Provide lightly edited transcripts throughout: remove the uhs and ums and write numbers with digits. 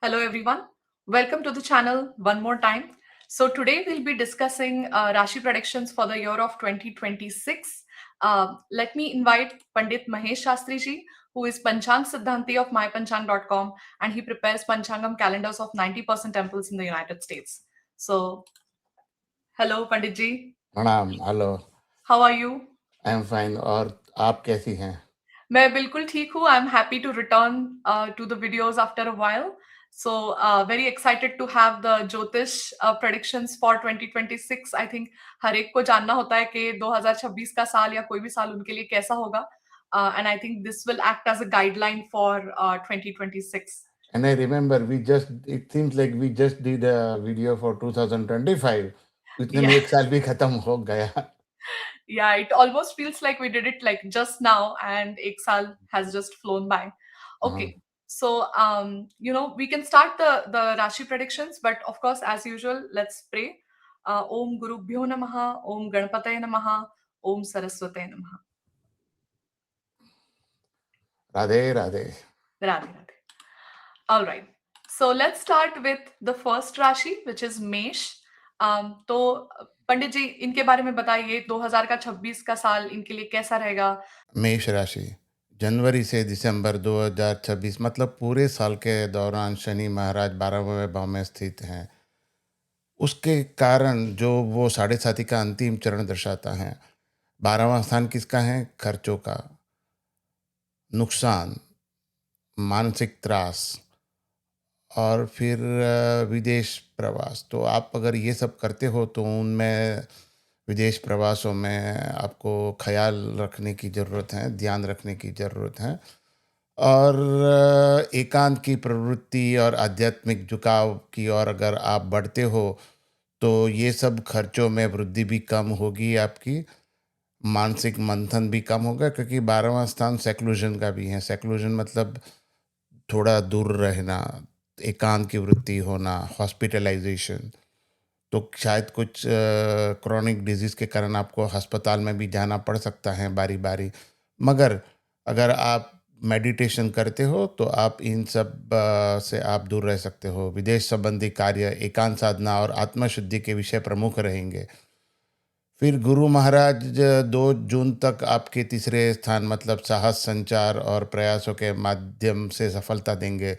Hello everyone. Welcome to the channel one more time. So today we'll be discussing Rashi predictions for the year of 2026. Let me invite Pandit Mahesh Shastri ji, who is Panchang Siddhanti of mypanchang.com, and he prepares Panchangam calendars of 90% temples in the United States. So, hello Pandit ji. प्रणाम। Hello. How are you? I am fine. और आप कैसी हैं? मैं बिल्कुल ठीक हूँ। I am happy to return to the videos after a while. So very excited to have the Jyotish predictions for 2026. I think हर एक को जानना होता है कि 2026 का साल या कोई भी साल उनके लिए कैसा होगा. And I think this will act as a guideline for 2026. And I remember it seems like we just did a video for 2025. इतने में Yeah. एक साल भी खत्म हो गया। Yeah, it almost feels like we did it like just now and ek saal has just flown by. Okay. So we can start the Rashi predictions, but of course, as usual, let's pray. Om Gurubhyo Namaha, Om Ganpataye Namaha, Om Saraswataye Namaha. Radhe Radhe. Radhe Radhe. All right. So let's start with the first Rashi, which is Mesh. तो पंडित जी इनके बारे में बताइए 2026 का साल इनके लिए कैसा रहेगा. मेष राशि जनवरी से दिसंबर 2026 मतलब पूरे साल के दौरान शनि महाराज 12वें भाव में स्थित हैं। उसके कारण जो वो साढ़े साथी का अंतिम चरण दर्शाता है। 12वां स्थान किसका है? खर्चों का, नुकसान, मानसिक त्रास और फिर विदेश प्रवास। तो आप अगर ये सब करते हो तो उनमें विदेश प्रवासों में आपको ख्याल रखने की ज़रूरत है, ध्यान रखने की ज़रूरत है। और एकांत की प्रवृत्ति और आध्यात्मिक झुकाव की ओर अगर आप बढ़ते हो तो ये सब खर्चों में वृद्धि भी कम होगी आपकी, मानसिक मंथन भी कम होगा, क्योंकि 12वां स्थान सेक्लूजन का भी है। सेक्लूजन मतलब थोड़ा दूर रहना, एकांत की वृत्ति होना, हॉस्पिटलाइजेशन। तो शायद कुछ क्रॉनिक डिजीज़ के कारण आपको अस्पताल में भी जाना पड़ सकता है बारी बारी। मगर अगर आप मेडिटेशन करते हो तो आप इन सब से आप दूर रह सकते हो। विदेश संबंधी कार्य, एकांत साधना और आत्मशुद्धि के विषय प्रमुख रहेंगे। फिर गुरु महाराज 2 जून तक आपके तीसरे स्थान मतलब साहस, संचार और प्रयासों के माध्यम से सफलता देंगे।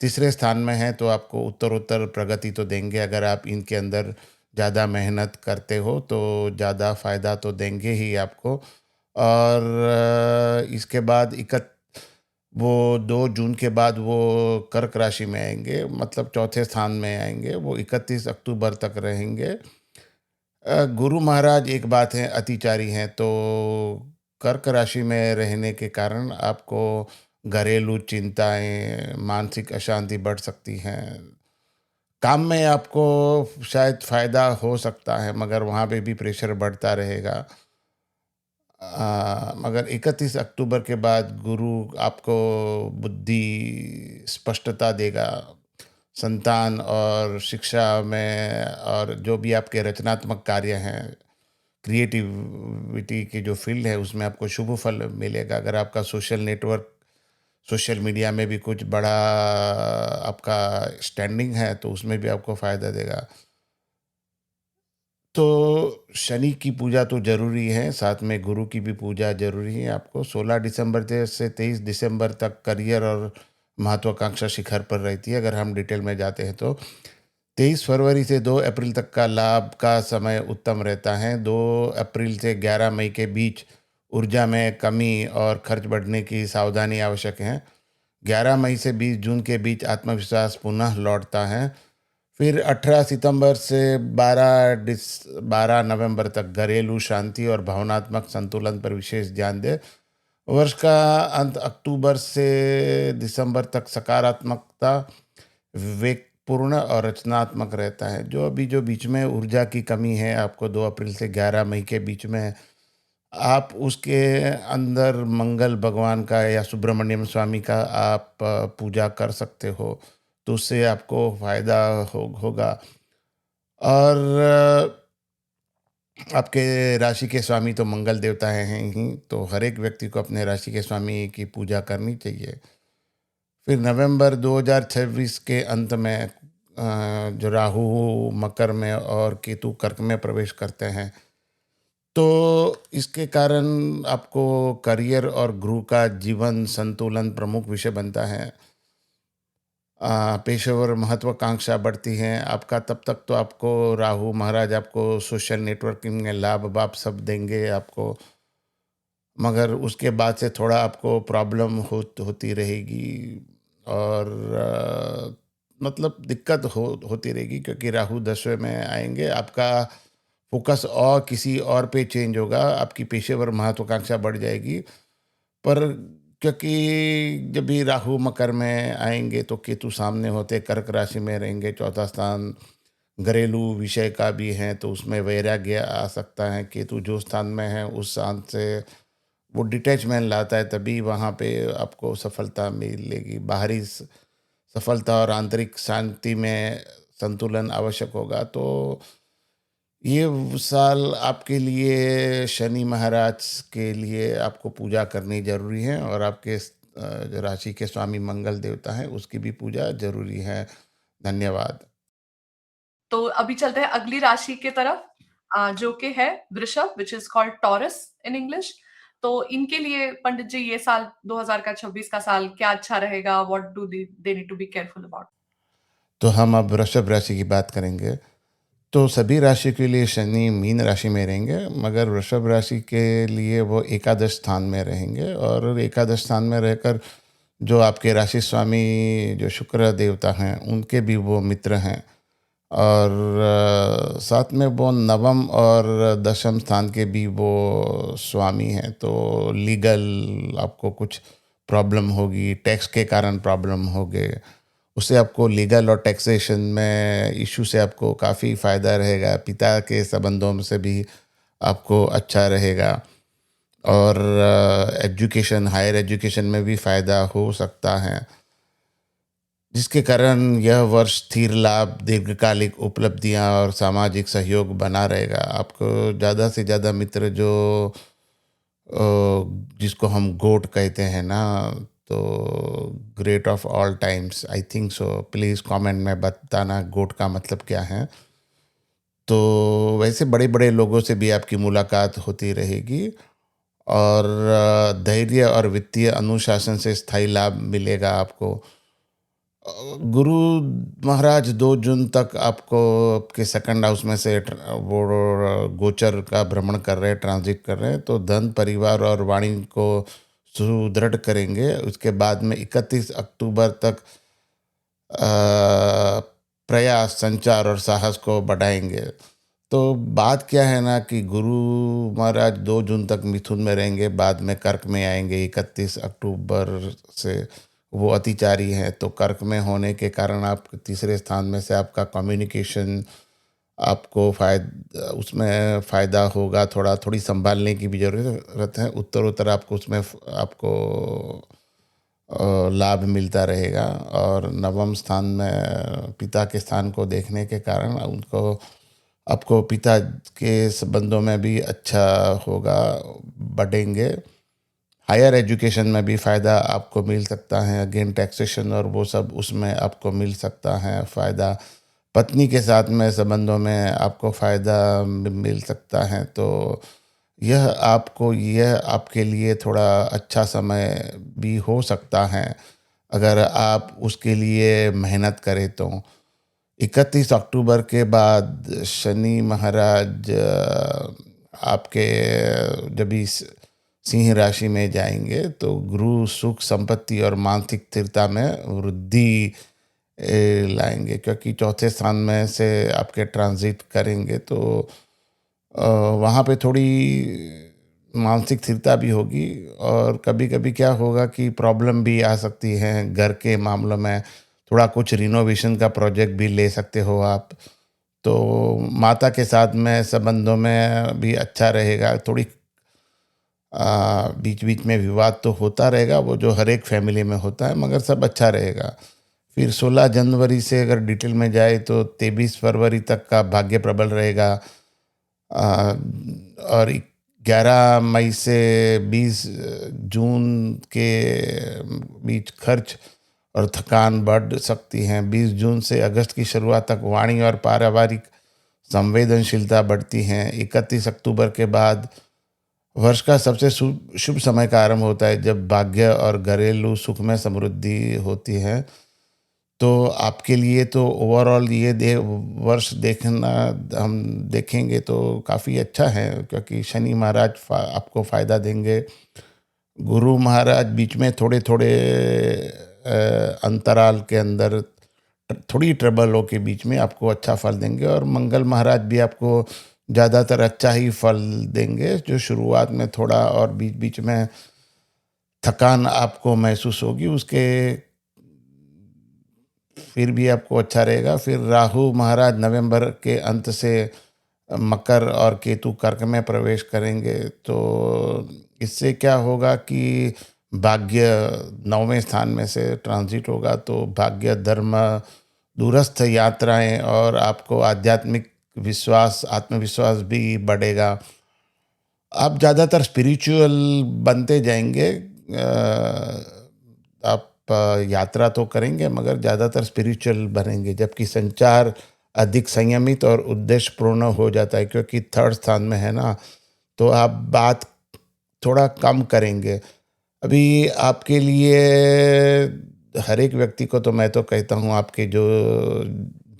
तीसरे स्थान में है तो आपको उत्तरोत्तर प्रगति तो देंगे। अगर आप इनके अंदर ज़्यादा मेहनत करते हो तो ज़्यादा फ़ायदा तो देंगे ही आपको। और इसके बाद वो 2 जून के बाद वो कर्क राशि में आएंगे, मतलब चौथे स्थान में आएंगे। वो 31 अक्टूबर तक रहेंगे। गुरु महाराज एक बात है, अतिचारी हैं, तो कर्क राशि में रहने के कारण आपको घरेलू चिंताएं, मानसिक अशांति बढ़ सकती हैं। काम में आपको शायद फ़ायदा हो सकता है मगर वहाँ पे भी प्रेशर बढ़ता रहेगा। मगर 31 अक्टूबर के बाद गुरु आपको बुद्धि स्पष्टता देगा। संतान और शिक्षा में और जो भी आपके रचनात्मक कार्य हैं, क्रिएटिविटी की जो फील्ड है उसमें आपको शुभ फल मिलेगा। अगर आपका सोशल नेटवर्क, सोशल मीडिया में भी कुछ बड़ा आपका स्टैंडिंग है तो उसमें भी आपको फ़ायदा देगा। तो शनि की पूजा तो ज़रूरी है, साथ में गुरु की भी पूजा ज़रूरी है आपको। 16 दिसंबर से 23 दिसंबर तक करियर और महत्वाकांक्षा शिखर पर रहती है। अगर हम डिटेल में जाते हैं तो 23 फरवरी से 2 अप्रैल तक का लाभ का समय उत्तम रहता है। 2 अप्रैल से 11 मई के बीच ऊर्जा में कमी और खर्च बढ़ने की सावधानी आवश्यक है। 11 मई से 20 जून के बीच आत्मविश्वास पुनः लौटता है। फिर 18 सितंबर से 12 नवंबर तक घरेलू शांति और भावनात्मक संतुलन पर विशेष ध्यान दें। वर्ष का अंत अक्टूबर से दिसंबर तक सकारात्मकता, विवेकपूर्ण और रचनात्मक रहता है। जो बीच में ऊर्जा की कमी है आपको 2 अप्रैल से 11 मई के बीच में, आप उसके अंदर मंगल भगवान का या सुब्रमण्यम स्वामी का आप पूजा कर सकते हो, तो उससे आपको फ़ायदा होगा। और आपके राशि के स्वामी तो मंगल देवता हैं ही, तो हर एक व्यक्ति को अपने राशि के स्वामी की पूजा करनी चाहिए। फिर नवंबर 2026 के अंत में जो राहु मकर में और केतु कर्क में प्रवेश करते हैं, तो इसके कारण आपको करियर और गृह का जीवन संतुलन प्रमुख विषय बनता है। पेशेवर महत्वाकांक्षा बढ़ती है आपका, तब तक तो आपको राहु महाराज आपको सोशल नेटवर्किंग में लाभ वाभ सब देंगे आपको, मगर उसके बाद से थोड़ा आपको प्रॉब्लम होती रहेगी। और मतलब दिक्कत होती रहेगी, क्योंकि राहु दसवें में आएंगे, आपका फोकस और किसी और पे चेंज होगा, आपकी पेशेवर महत्वाकांक्षा बढ़ जाएगी। पर क्योंकि जब भी राहु मकर में आएंगे तो केतु सामने होते कर्क राशि में रहेंगे, चौथा स्थान घरेलू विषय का भी है, तो उसमें वैराग्य आ सकता है। केतु जो स्थान में है उस स्थान से वो डिटैचमेंट लाता है, तभी वहाँ पे आपको सफलता मिलेगी। बाहरी सफलता और आंतरिक शांति में संतुलन आवश्यक होगा। तो ये साल आपके लिए शनि महाराज के लिए आपको पूजा करनी जरूरी है, और आपके जो राशि के स्वामी मंगल देवता हैं उसकी भी पूजा जरूरी है। धन्यवाद। तो अभी चलते हैं अगली राशि की तरफ, जो कि है वृषभ, which is called taurus in English. तो इनके लिए पंडित जी ये साल 2026 का साल क्या अच्छा रहेगा? What do they need to be careful about? तो हम अब वृषभ राशि की बात करेंगे। तो सभी राशि के लिए शनि मीन राशि में रहेंगे, मगर वृषभ राशि के लिए वो एकादश स्थान में रहेंगे, और एकादश स्थान में रहकर जो आपके राशि स्वामी जो शुक्र देवता हैं उनके भी वो मित्र हैं। और साथ में वो नवम और दशम स्थान के भी वो स्वामी हैं। तो लीगल आपको कुछ प्रॉब्लम होगी, टैक्स के कारण प्रॉब्लम हो गए, उससे आपको लीगल और टैक्सेशन में इशू से आपको काफ़ी फ़ायदा रहेगा। पिता के संबंधों में से भी आपको अच्छा रहेगा। और एजुकेशन, हायर एजुकेशन में भी फ़ायदा हो सकता है, जिसके कारण यह वर्ष स्थिर लाभ, दीर्घकालिक उपलब्धियां और सामाजिक सहयोग बना रहेगा। आपको ज़्यादा से ज़्यादा मित्र जो अ, जिसको हम गोट कहते हैं ना, तो great of all times, I think so, please comment में बताना गोट का मतलब क्या है। तो वैसे बड़े बड़े लोगों से भी आपकी मुलाकात होती रहेगी, और धैर्य और वित्तीय अनुशासन से स्थायी लाभ मिलेगा आपको। गुरु महाराज 2 जून तक आपको आपके सेकंड हाउस में से वो गोचर का भ्रमण कर रहे हैं, ट्रांजिट कर रहे हैं, तो धन, परिवार और वाणी को सुदृढ़ करेंगे। उसके बाद में 31 अक्टूबर तक प्रयास, संचार और साहस को बढ़ाएंगे। तो बात क्या है ना कि गुरु महाराज 2 जून तक मिथुन में रहेंगे, बाद में कर्क में आएंगे 31 अक्टूबर से। वो अतिचारी हैं, तो कर्क में होने के कारण आप तीसरे स्थान में से आपका कम्युनिकेशन आपको उसमें फ़ायदा होगा। थोड़ी संभालने की भी ज़रूरत है। उत्तरोत्तर आपको उसमें आपको लाभ मिलता रहेगा। और नवम स्थान में पिता के स्थान को देखने के कारण उनको आपको पिता के संबंधों में भी अच्छा होगा, बढ़ेंगे। हायर एजुकेशन में भी फ़ायदा आपको मिल सकता है। अगेन टैक्सेशन और वो सब उसमें आपको मिल सकता है फ़ायदा। पत्नी के साथ में संबंधों में आपको फ़ायदा मिल सकता है। तो यह आपके लिए थोड़ा अच्छा समय भी हो सकता है, अगर आप उसके लिए मेहनत करें तो। 31 अक्टूबर के बाद शनि महाराज आपके जब इस सिंह राशि में जाएंगे, तो गुरु सुख, संपत्ति और मानसिक स्थिरता में वृद्धि लाएंगे, क्योंकि चौथे स्थान में से आपके ट्रांजिट करेंगे। तो वहाँ पे थोड़ी मानसिक स्थिरता भी होगी। और कभी कभी क्या होगा कि प्रॉब्लम भी आ सकती है घर के मामलों में। थोड़ा कुछ रिनोवेशन का प्रोजेक्ट भी ले सकते हो आप। तो माता के साथ में संबंधों में भी अच्छा रहेगा। थोड़ी बीच बीच में विवाद तो होता रहेगा, वो जो हर एक फैमिली में होता है, मगर सब अच्छा रहेगा। फिर 16 जनवरी से अगर डिटेल में जाए तो 23 फरवरी तक का भाग्य प्रबल रहेगा। और 11 मई से 20 जून के बीच खर्च और थकान बढ़ सकती है। 20 जून से अगस्त की शुरुआत तक वाणी और पारिवारिक संवेदनशीलता बढ़ती हैं। 31 अक्टूबर के बाद वर्ष का सबसे शुभ शुभ समय का आरंभ होता है, जब भाग्य और घरेलू सुख में समृद्धि होती है। तो आपके लिए तो ओवरऑल ये वर्ष देखना, हम देखेंगे तो काफ़ी अच्छा है, क्योंकि शनि महाराज आपको फ़ायदा देंगे। गुरु महाराज बीच में थोड़े थोड़े अंतराल के अंदर थोड़ी ट्रबलों के बीच में आपको अच्छा फल देंगे, और मंगल महाराज भी आपको ज़्यादातर अच्छा ही फल देंगे। जो शुरुआत में थोड़ा और बीच बीच में थकान आपको महसूस होगी, उसके फिर भी आपको अच्छा रहेगा। फिर राहु महाराज नवंबर के अंत से मकर और केतु कर्क में प्रवेश करेंगे। तो इससे क्या होगा कि भाग्य 9वें स्थान में से ट्रांजिट होगा, तो भाग्य, धर्म, दूरस्थ यात्राएं और आपको आध्यात्मिक विश्वास, आत्मविश्वास भी बढ़ेगा। आप ज़्यादातर स्पिरिचुअल बनते जाएंगे। आप यात्रा तो करेंगे, मगर ज़्यादातर स्पिरिचुअल बनेंगे, जबकि संचार अधिक संयमित और उद्देश्यपूर्ण हो जाता है, क्योंकि थर्ड स्थान में है ना। तो आप बात थोड़ा कम करेंगे। अभी आपके लिए हर एक व्यक्ति को तो मैं तो कहता हूँ, आपके जो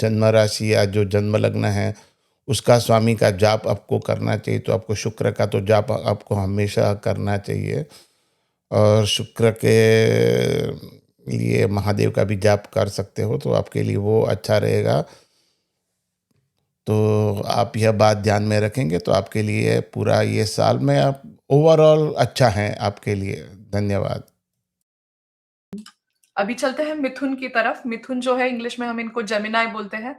जन्म राशि या जो जन्म लग्न है, उसका स्वामी का जाप आपको करना चाहिए। तो आपको शुक्र का तो जाप आपको हमेशा करना चाहिए, और शुक्र के लिए महादेव का भी जाप कर सकते हो, तो आपके लिए वो अच्छा रहेगा। तो आप यह बात ध्यान में रखेंगे तो आपके लिए पूरा ये साल में आप ओवरऑल अच्छा है आपके लिए। धन्यवाद। अभी चलते हैं मिथुन की तरफ। मिथुन जो है, इंग्लिश में हम इनको जेमिनाई बोलते हैं।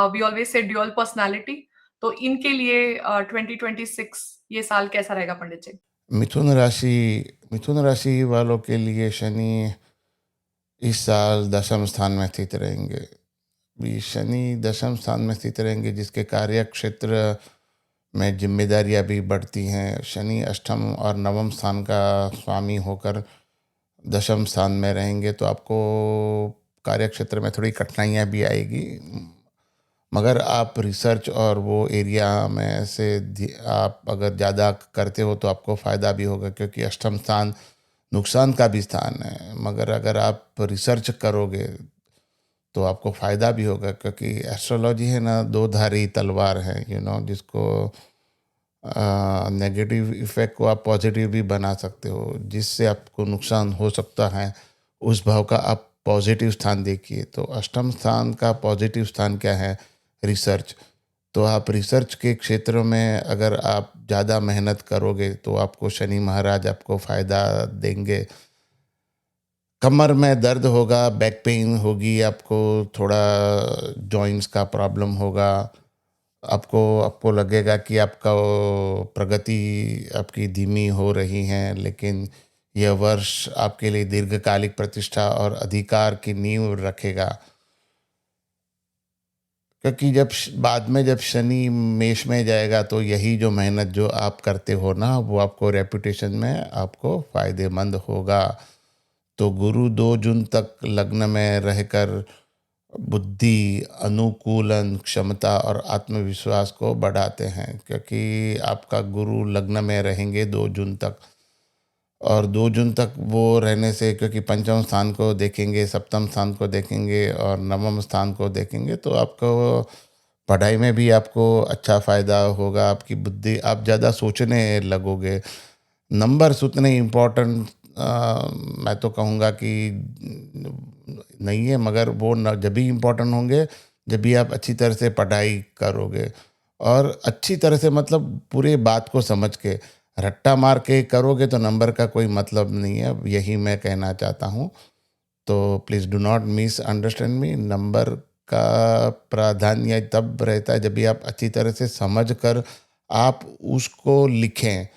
We always say dual personality. तो इनके लिए 2026 ये साल कैसा रहेगा पंडित जी? मिथुन राशि मिथुन राशि वालों के लिए शनि इस साल दशम स्थान में स्थित रहेंगे। भी शनि दशम स्थान में स्थित रहेंगे, जिसके कार्य क्षेत्र में जिम्मेदारियां भी बढ़ती हैं। शनि अष्टम और नवम स्थान का स्वामी होकर दशम स्थान में रहेंगे, तो आपको कार्य क्षेत्र में थोड़ी कठिनाइयां भी आएगी, मगर आप रिसर्च और वो एरिया में से आप अगर ज़्यादा करते हो तो आपको फ़ायदा भी होगा, क्योंकि अष्टम स्थान नुकसान का भी स्थान है। मगर अगर आप रिसर्च करोगे तो आपको फ़ायदा भी होगा, क्योंकि एस्ट्रोलॉजी है ना, दो धारी तलवार है, जिसको नेगेटिव इफ़ेक्ट को आप पॉजिटिव भी बना सकते हो। जिससे आपको नुकसान हो सकता है, उस भाव का आप पॉजिटिव स्थान देखिए। तो अष्टम स्थान का पॉजिटिव स्थान क्या है? रिसर्च। तो आप रिसर्च के क्षेत्र में अगर आप ज़्यादा मेहनत करोगे तो आपको शनि महाराज आपको फ़ायदा देंगे। कमर में दर्द होगा, बैक पेन होगी, आपको थोड़ा जॉइंट्स का प्रॉब्लम होगा। आपको आपको लगेगा कि आपका प्रगति आपकी धीमी हो रही है, लेकिन यह वर्ष आपके लिए दीर्घकालिक प्रतिष्ठा और अधिकार की नींव रखेगा। क्योंकि बाद में जब शनि मेष में जाएगा, तो यही जो मेहनत जो आप करते हो ना, वो आपको रेपुटेशन में आपको फ़ायदेमंद होगा। तो गुरु 2 जून तक लग्न में रहकर बुद्धि, अनुकूलन, क्षमता और आत्मविश्वास को बढ़ाते हैं, क्योंकि आपका गुरु लग्न में रहेंगे 2 जून तक। और 2 जून तक वो रहने से, क्योंकि पंचम स्थान को देखेंगे, सप्तम स्थान को देखेंगे और नवम स्थान को देखेंगे, तो आपको पढ़ाई में भी आपको अच्छा फ़ायदा होगा। आपकी बुद्धि, आप ज़्यादा सोचने लगोगे। नंबर्स उतने इम्पोर्टेंट मैं तो कहूँगा कि नहीं है, मगर वो न जब भी इम्पोर्टेंट होंगे जब भी आप अच्छी तरह से पढ़ाई करोगे, और अच्छी तरह से मतलब पूरे बात को समझ के। रट्टा मार के करोगे तो नंबर का कोई मतलब नहीं है, यही मैं कहना चाहता हूँ। तो please do not miss understand me. Number का प्राधान्य तब रहता है जब भी आप अच्छी तरह से समझ कर आप उसको लिखें,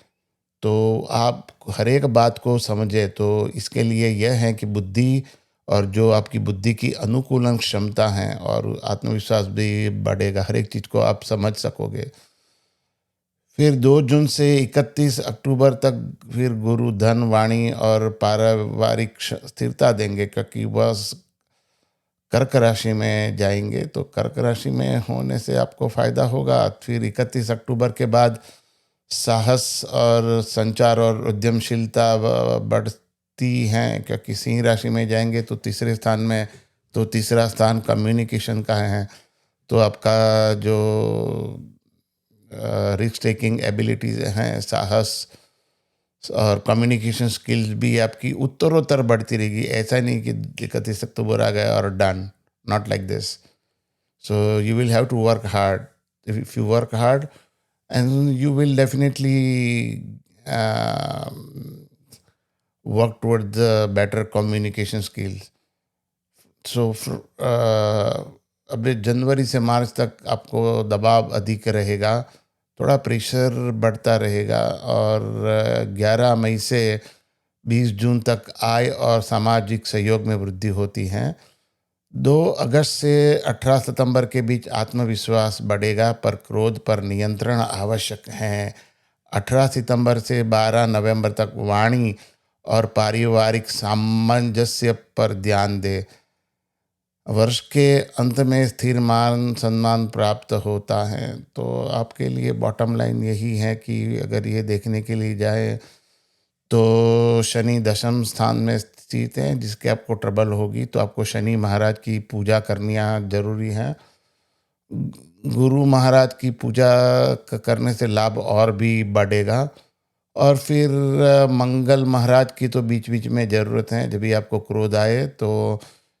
तो आप हर एक बात को समझे। तो इसके लिए यह है कि बुद्धि, और जो आपकी बुद्धि की अनुकूलन क्षमता है और आत्मविश्वास भी बढ़ेगा, हर एक चीज़ को आप समझ सकोगे। फिर 2 जून से 31 अक्टूबर तक फिर गुरु धन, वाणी और पारिवारिक स्थिरता देंगे, क्योंकि वह कर्क राशि में जाएँगे, तो कर्क राशि में होने से आपको फ़ायदा होगा। फिर 31 अक्टूबर के बाद साहस और संचार और उद्यमशीलता बढ़ती हैं, क्योंकि सिंह राशि में जाएँगे तो तीसरे स्थान में, तो तीसरा स्थान कम्युनिकेशन का है। तो आपका जो रिस्क टेकिंग एबिलिटीज़ हैं, साहस और कम्युनिकेशन स्किल्स भी आपकी उत्तरोत्तर बढ़ती रहेगी। ऐसा नहीं कि 31 अक्टूबर आ गया और done, not like this. So you will have to work hard. If you work hard and you will definitely work toward the better communication skills. So अभी जनवरी से मार्च तक आपको दबाव अधिक रहेगा, थोड़ा प्रेशर बढ़ता रहेगा, और 11 मई से 20 जून तक आय और सामाजिक सहयोग में वृद्धि होती है। 2 अगस्त से 18 सितंबर के बीच आत्मविश्वास बढ़ेगा, पर क्रोध पर नियंत्रण आवश्यक है। 18 सितंबर से 12 नवंबर तक वाणी और पारिवारिक सामंजस्य पर ध्यान दें। वर्ष के अंत में स्थिर मान सम्मान प्राप्त होता है। तो आपके लिए बॉटम लाइन यही है कि अगर ये देखने के लिए जाए तो शनि दशम स्थान में स्थित हैं, जिसके आपको ट्रबल होगी, तो आपको शनि महाराज की पूजा करनी यहाँ ज़रूरी है। गुरु महाराज की पूजा करने से लाभ और भी बढ़ेगा। और फिर मंगल महाराज की तो बीच बीच में ज़रूरत है, जब भी आपको क्रोध आए तो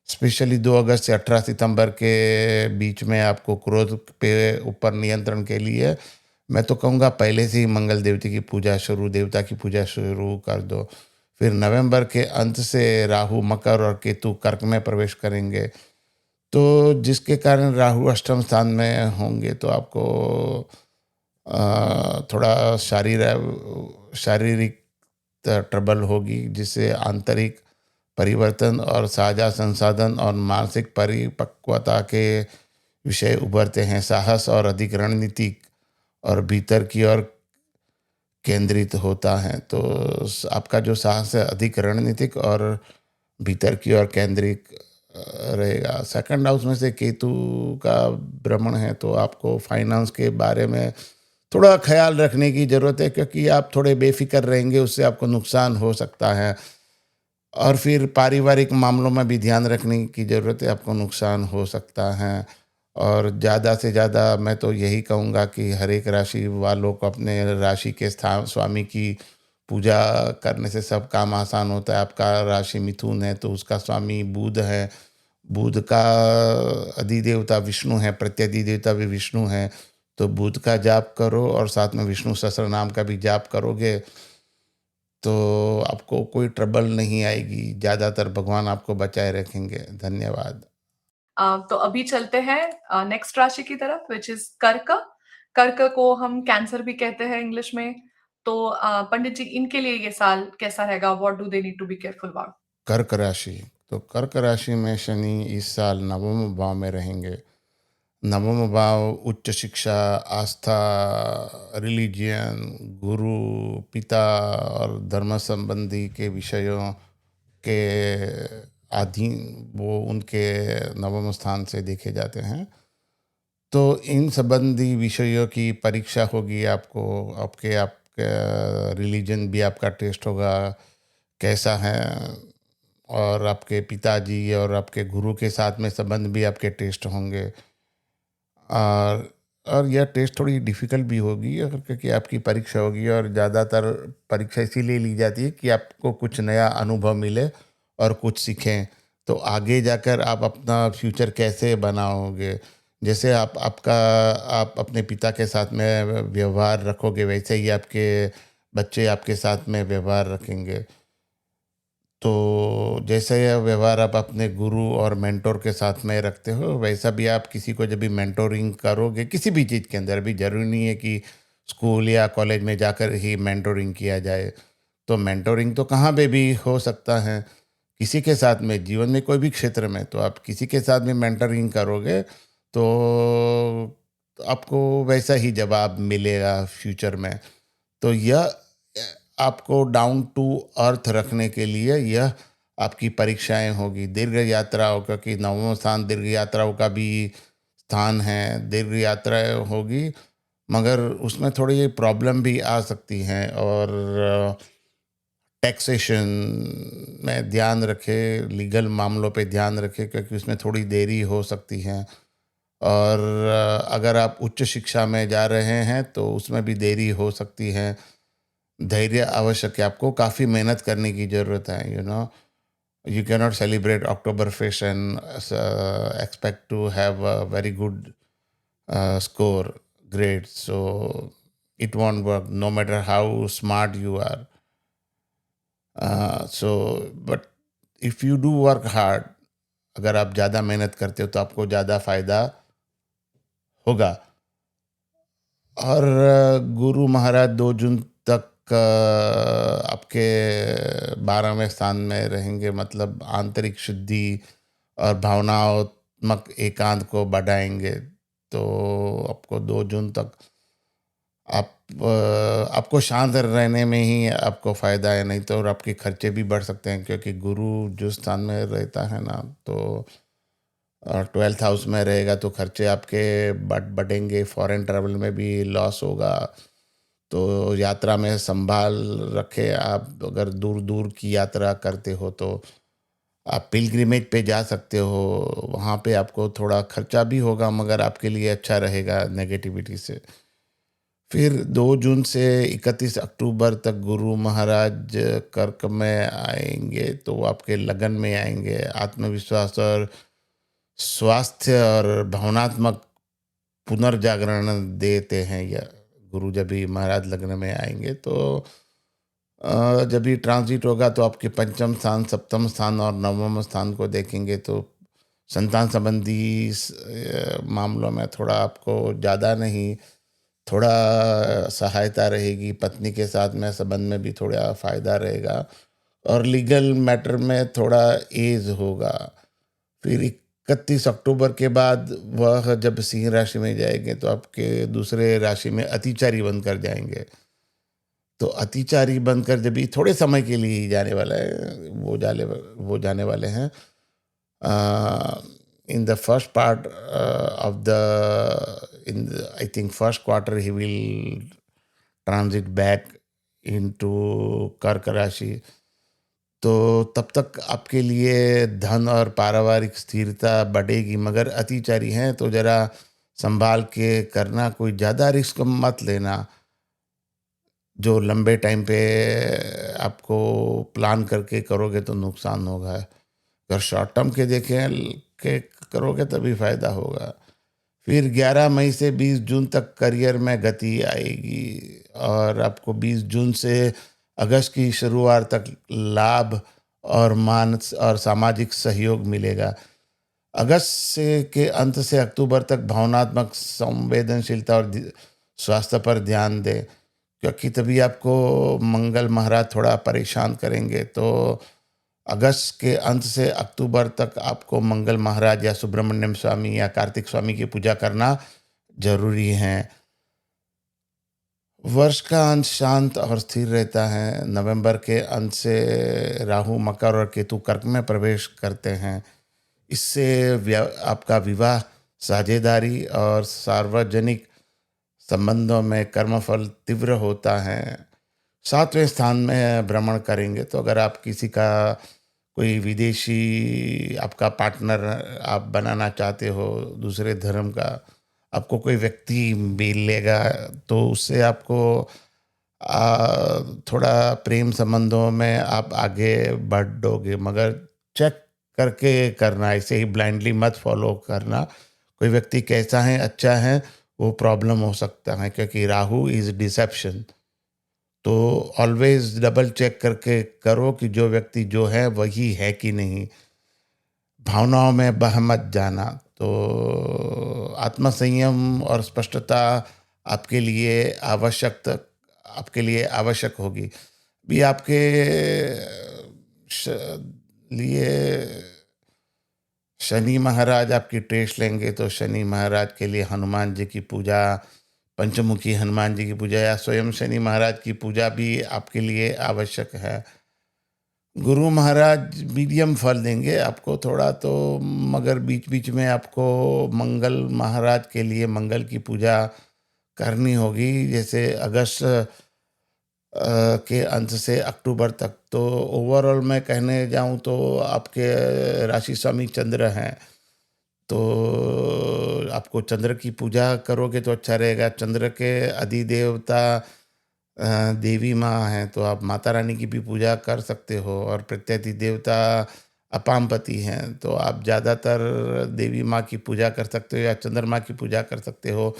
स्पेशली 2 अगस्त से 18 सितंबर के बीच में आपको क्रोध पे ऊपर नियंत्रण के लिए मैं तो कहूँगा पहले से ही मंगल देवता की पूजा शुरू कर दो। फिर नवंबर के अंत से राहु मकर और केतु कर्क में प्रवेश करेंगे, तो जिसके कारण राहु अष्टम स्थान में होंगे, तो आपको थोड़ा शारीरिक ट्रबल होगी, जिससे आंतरिक परिवर्तन और साझा संसाधन और मानसिक परिपक्वता के विषय उभरते हैं। साहस और अधिक रणनीतिक और भीतर की ओर केंद्रित होता है। तो आपका जो साहस है अधिक रणनीतिक और भीतर की ओर केंद्रित रहेगा। सेकंड हाउस में से केतु का भ्रमण है, तो आपको फाइनेंस के बारे में थोड़ा ख्याल रखने की ज़रूरत है, क्योंकि आप थोड़े बेफिक्र रहेंगे, उससे आपको नुकसान हो सकता है। और फिर पारिवारिक मामलों में भी ध्यान रखने की ज़रूरत है, आपको नुकसान हो सकता है। और ज़्यादा से ज़्यादा मैं तो यही कहूँगा कि हर एक राशि वालों को अपने राशि के स्थान स्वामी की पूजा करने से सब काम आसान होता है। आपका राशि मिथुन है, तो उसका स्वामी बुध है। बुध का अधिदेवता विष्णु है, प्रत्यधिदेवता भी विष्णु है। तो बुध का जाप करो और साथ में विष्णु सहस्त्र नाम का भी जाप करोगे, तो आपको कोई ट्रबल नहीं आएगी। ज़्यादातर भगवान आपको बचाए रखेंगे। धन्यवाद। तो अभी चलते हैं नेक्स्ट राशि की तरफ, विच इज कर्क। कर्क को हम कैंसर भी कहते हैं इंग्लिश में। तो पंडित जी, इनके लिए ये साल कैसा रहेगा? What do they need to be careful about? कर्क राशि, तो कर्क राशि में शनि इस साल नवम भाव में रहेंगे। नवम भाव उच्च शिक्षा, आस्था, रिलीजियन, गुरु, पिता और धर्म संबंधी के विषयों के अधीन वो उनके नवम स्थान से देखे जाते हैं। तो इन संबंधी विषयों की परीक्षा होगी आपको। आपके रिलीजन भी आपका टेस्ट होगा कैसा है, और आपके पिताजी और आपके गुरु के साथ में संबंध भी आपके टेस्ट होंगे। और यह टेस्ट थोड़ी डिफ़िकल्ट भी होगी, अगर क्योंकि आपकी परीक्षा होगी, और ज़्यादातर परीक्षा इसीलिए ली जाती है कि आपको कुछ नया अनुभव मिले और कुछ सीखें। तो आगे जाकर आप अपना फ्यूचर कैसे बनाओगे, जैसे आप अपने पिता के साथ में व्यवहार रखोगे, वैसे ही आपके बच्चे आपके साथ में व्यवहार रखेंगे। तो जैसे यह व्यवहार आप अपने गुरु और मेंटोर के साथ में रखते हो, वैसा भी आप किसी को जब भी मेंटोरिंग करोगे किसी भी चीज़ के अंदर, भी ज़रूरी नहीं है कि स्कूल या कॉलेज में जाकर ही मेंटोरिंग किया जाए। तो मेंटोरिंग तो कहाँ पे भी हो सकता है, किसी के साथ में, जीवन में कोई भी क्षेत्र में, तो आप किसी के साथ में मेंटोरिंग करोगे तो आपको वैसा ही जवाब मिलेगा फ्यूचर में। तो यह आपको डाउन टू अर्थ रखने के लिए यह आपकी परीक्षाएँ होगी, दीर्घ यात्राओं क्योंकि नवम स्थान दीर्घ यात्राओं का भी स्थान है, दीर्घ यात्राएँ होगी मगर उसमें थोड़ी प्रॉब्लम भी आ सकती हैं और टैक्सेशन में ध्यान रखें, लीगल मामलों पे ध्यान रखें क्योंकि उसमें थोड़ी देरी हो सकती है और अगर आप उच्च शिक्षा में जा रहे हैं तो उसमें भी देरी हो सकती है। धैर्य आवश्यक है, आपको काफ़ी मेहनत करने की ज़रूरत है, You cannot celebrate Oktoberfest and expect to have a very good score grade. So it won't work no matter how smart you are. But if you do work hard, अगर आप ज़्यादा मेहनत करते हो तो आपको ज़्यादा फायदा होगा। और गुरु महाराज 2 जून तक आपके 12वें स्थान में रहेंगे, मतलब आंतरिक शुद्धि और भावनात्मक एकांत को बढ़ाएंगे। तो आपको 2 जून तक आप आपको शांत रहने में ही आपको फ़ायदा है, नहीं तो और आपके खर्चे भी बढ़ सकते हैं क्योंकि गुरु जो स्थान में रहता है ना, तो 12th हाउस में रहेगा तो खर्चे आपके बढ़ेंगे, फॉरेन ट्रैवल में भी लॉस होगा। तो यात्रा में संभाल रखें, आप अगर दूर दूर की यात्रा करते हो तो आप पिलग्रिमेज पे जा सकते हो, वहाँ पे आपको थोड़ा खर्चा भी होगा मगर आपके लिए अच्छा रहेगा नेगेटिविटी से। फिर 2 जून से 31 अक्टूबर तक गुरु महाराज कर्क में आएंगे, तो वो आपके लगन में आएंगे। आत्मविश्वास और स्वास्थ्य और भावनात्मक पुनर्जागरण देते हैं यह गुरु, जब भी महाराज लग्न में आएंगे तो जब भी ट्रांजिट होगा तो आपके पंचम स्थान, सप्तम स्थान और नवम स्थान को देखेंगे तो संतान संबंधी मामलों में थोड़ा आपको ज़्यादा नहीं, थोड़ा सहायता रहेगी। पत्नी के साथ में संबंध में भी थोड़ा फ़ायदा रहेगा और लीगल मैटर में थोड़ा एज होगा। फिर 31 अक्टूबर के बाद वह जब सिंह राशि में जाएंगे तो आपके दूसरे राशि में अतिचारी बनकर जाएंगे। तो अतिचारी बनकर जब भी थोड़े समय के लिए ही जाने वाला है, वो जाने वाले हैं। In the first part of the I think first quarter he will transit back into कर्क राशि। तो तब तक आपके लिए धन और पारिवारिक स्थिरता बढ़ेगी मगर अतिचारी हैं तो ज़रा संभाल के करना, कोई ज़्यादा रिस्क मत लेना जो लंबे टाइम पे आपको प्लान करके करोगे तो नुकसान होगा। अगर शॉर्ट टर्म के देखें के करोगे तभी फ़ायदा होगा। फिर 11 मई से 20 जून तक करियर में गति आएगी और आपको 20 जून से अगस्त की शुरुआत तक लाभ और मान और सामाजिक सहयोग मिलेगा। अगस्त से के अंत से अक्टूबर तक भावनात्मक संवेदनशीलता और स्वास्थ्य पर ध्यान दें क्योंकि तभी आपको मंगल महाराज थोड़ा परेशान करेंगे। तो अगस्त के अंत से अक्टूबर तक आपको मंगल महाराज या सुब्रमण्यम स्वामी या कार्तिक स्वामी की पूजा करना जरूरी है। वर्ष का अंत शांत और स्थिर रहता है। नवंबर के अंत से राहु मकर और केतु कर्क में प्रवेश करते हैं। इससे आपका विवाह, साझेदारी और सार्वजनिक संबंधों में कर्मफल तीव्र होता है। 7वें स्थान में भ्रमण करेंगे तो अगर आप किसी का कोई विदेशी आपका पार्टनर आप बनाना चाहते हो, दूसरे धर्म का आपको कोई व्यक्ति मिलेगा तो उससे आपको थोड़ा प्रेम संबंधों में आप आगे बढ़ोगे मगर चेक करके करना, ऐसे ही ब्लाइंडली मत फॉलो करना। कोई व्यक्ति कैसा है, अच्छा है, वो प्रॉब्लम हो सकता है क्योंकि राहु इज डिसेप्शन। तो ऑलवेज डबल चेक करके करो कि जो व्यक्ति जो है वही है कि नहीं। भावनाओं में बह मत जाना। तो आत्मसंयम और स्पष्टता आपके लिए आवश्यक होगी। भी आपके लिए शनि महाराज आपकी टेस्ट लेंगे तो शनि महाराज के लिए हनुमान जी की पूजा, पंचमुखी हनुमान जी की पूजा या स्वयं शनि महाराज की पूजा भी आपके लिए आवश्यक है। गुरु महाराज मीडियम फल देंगे आपको थोड़ा तो, मगर बीच-बीच में आपको मंगल महाराज के लिए मंगल की पूजा करनी होगी। जैसे अगस्त के अंत से अक्टूबर तक। तो ओवरऑल मैं कहने जाऊँ तो आपके राशि स्वामी चंद्र हैं, तो आपको चंद्र की पूजा करोगे तो अच्छा रहेगा। चंद्र के अधिदेवता देवी माँ हैं, तो आप माता रानी की भी पूजा कर सकते हो, और प्रत्यति देवता अपामपति हैं, तो आप ज़्यादातर देवी माँ की पूजा कर सकते हो या चंद्रमा की पूजा कर सकते हो।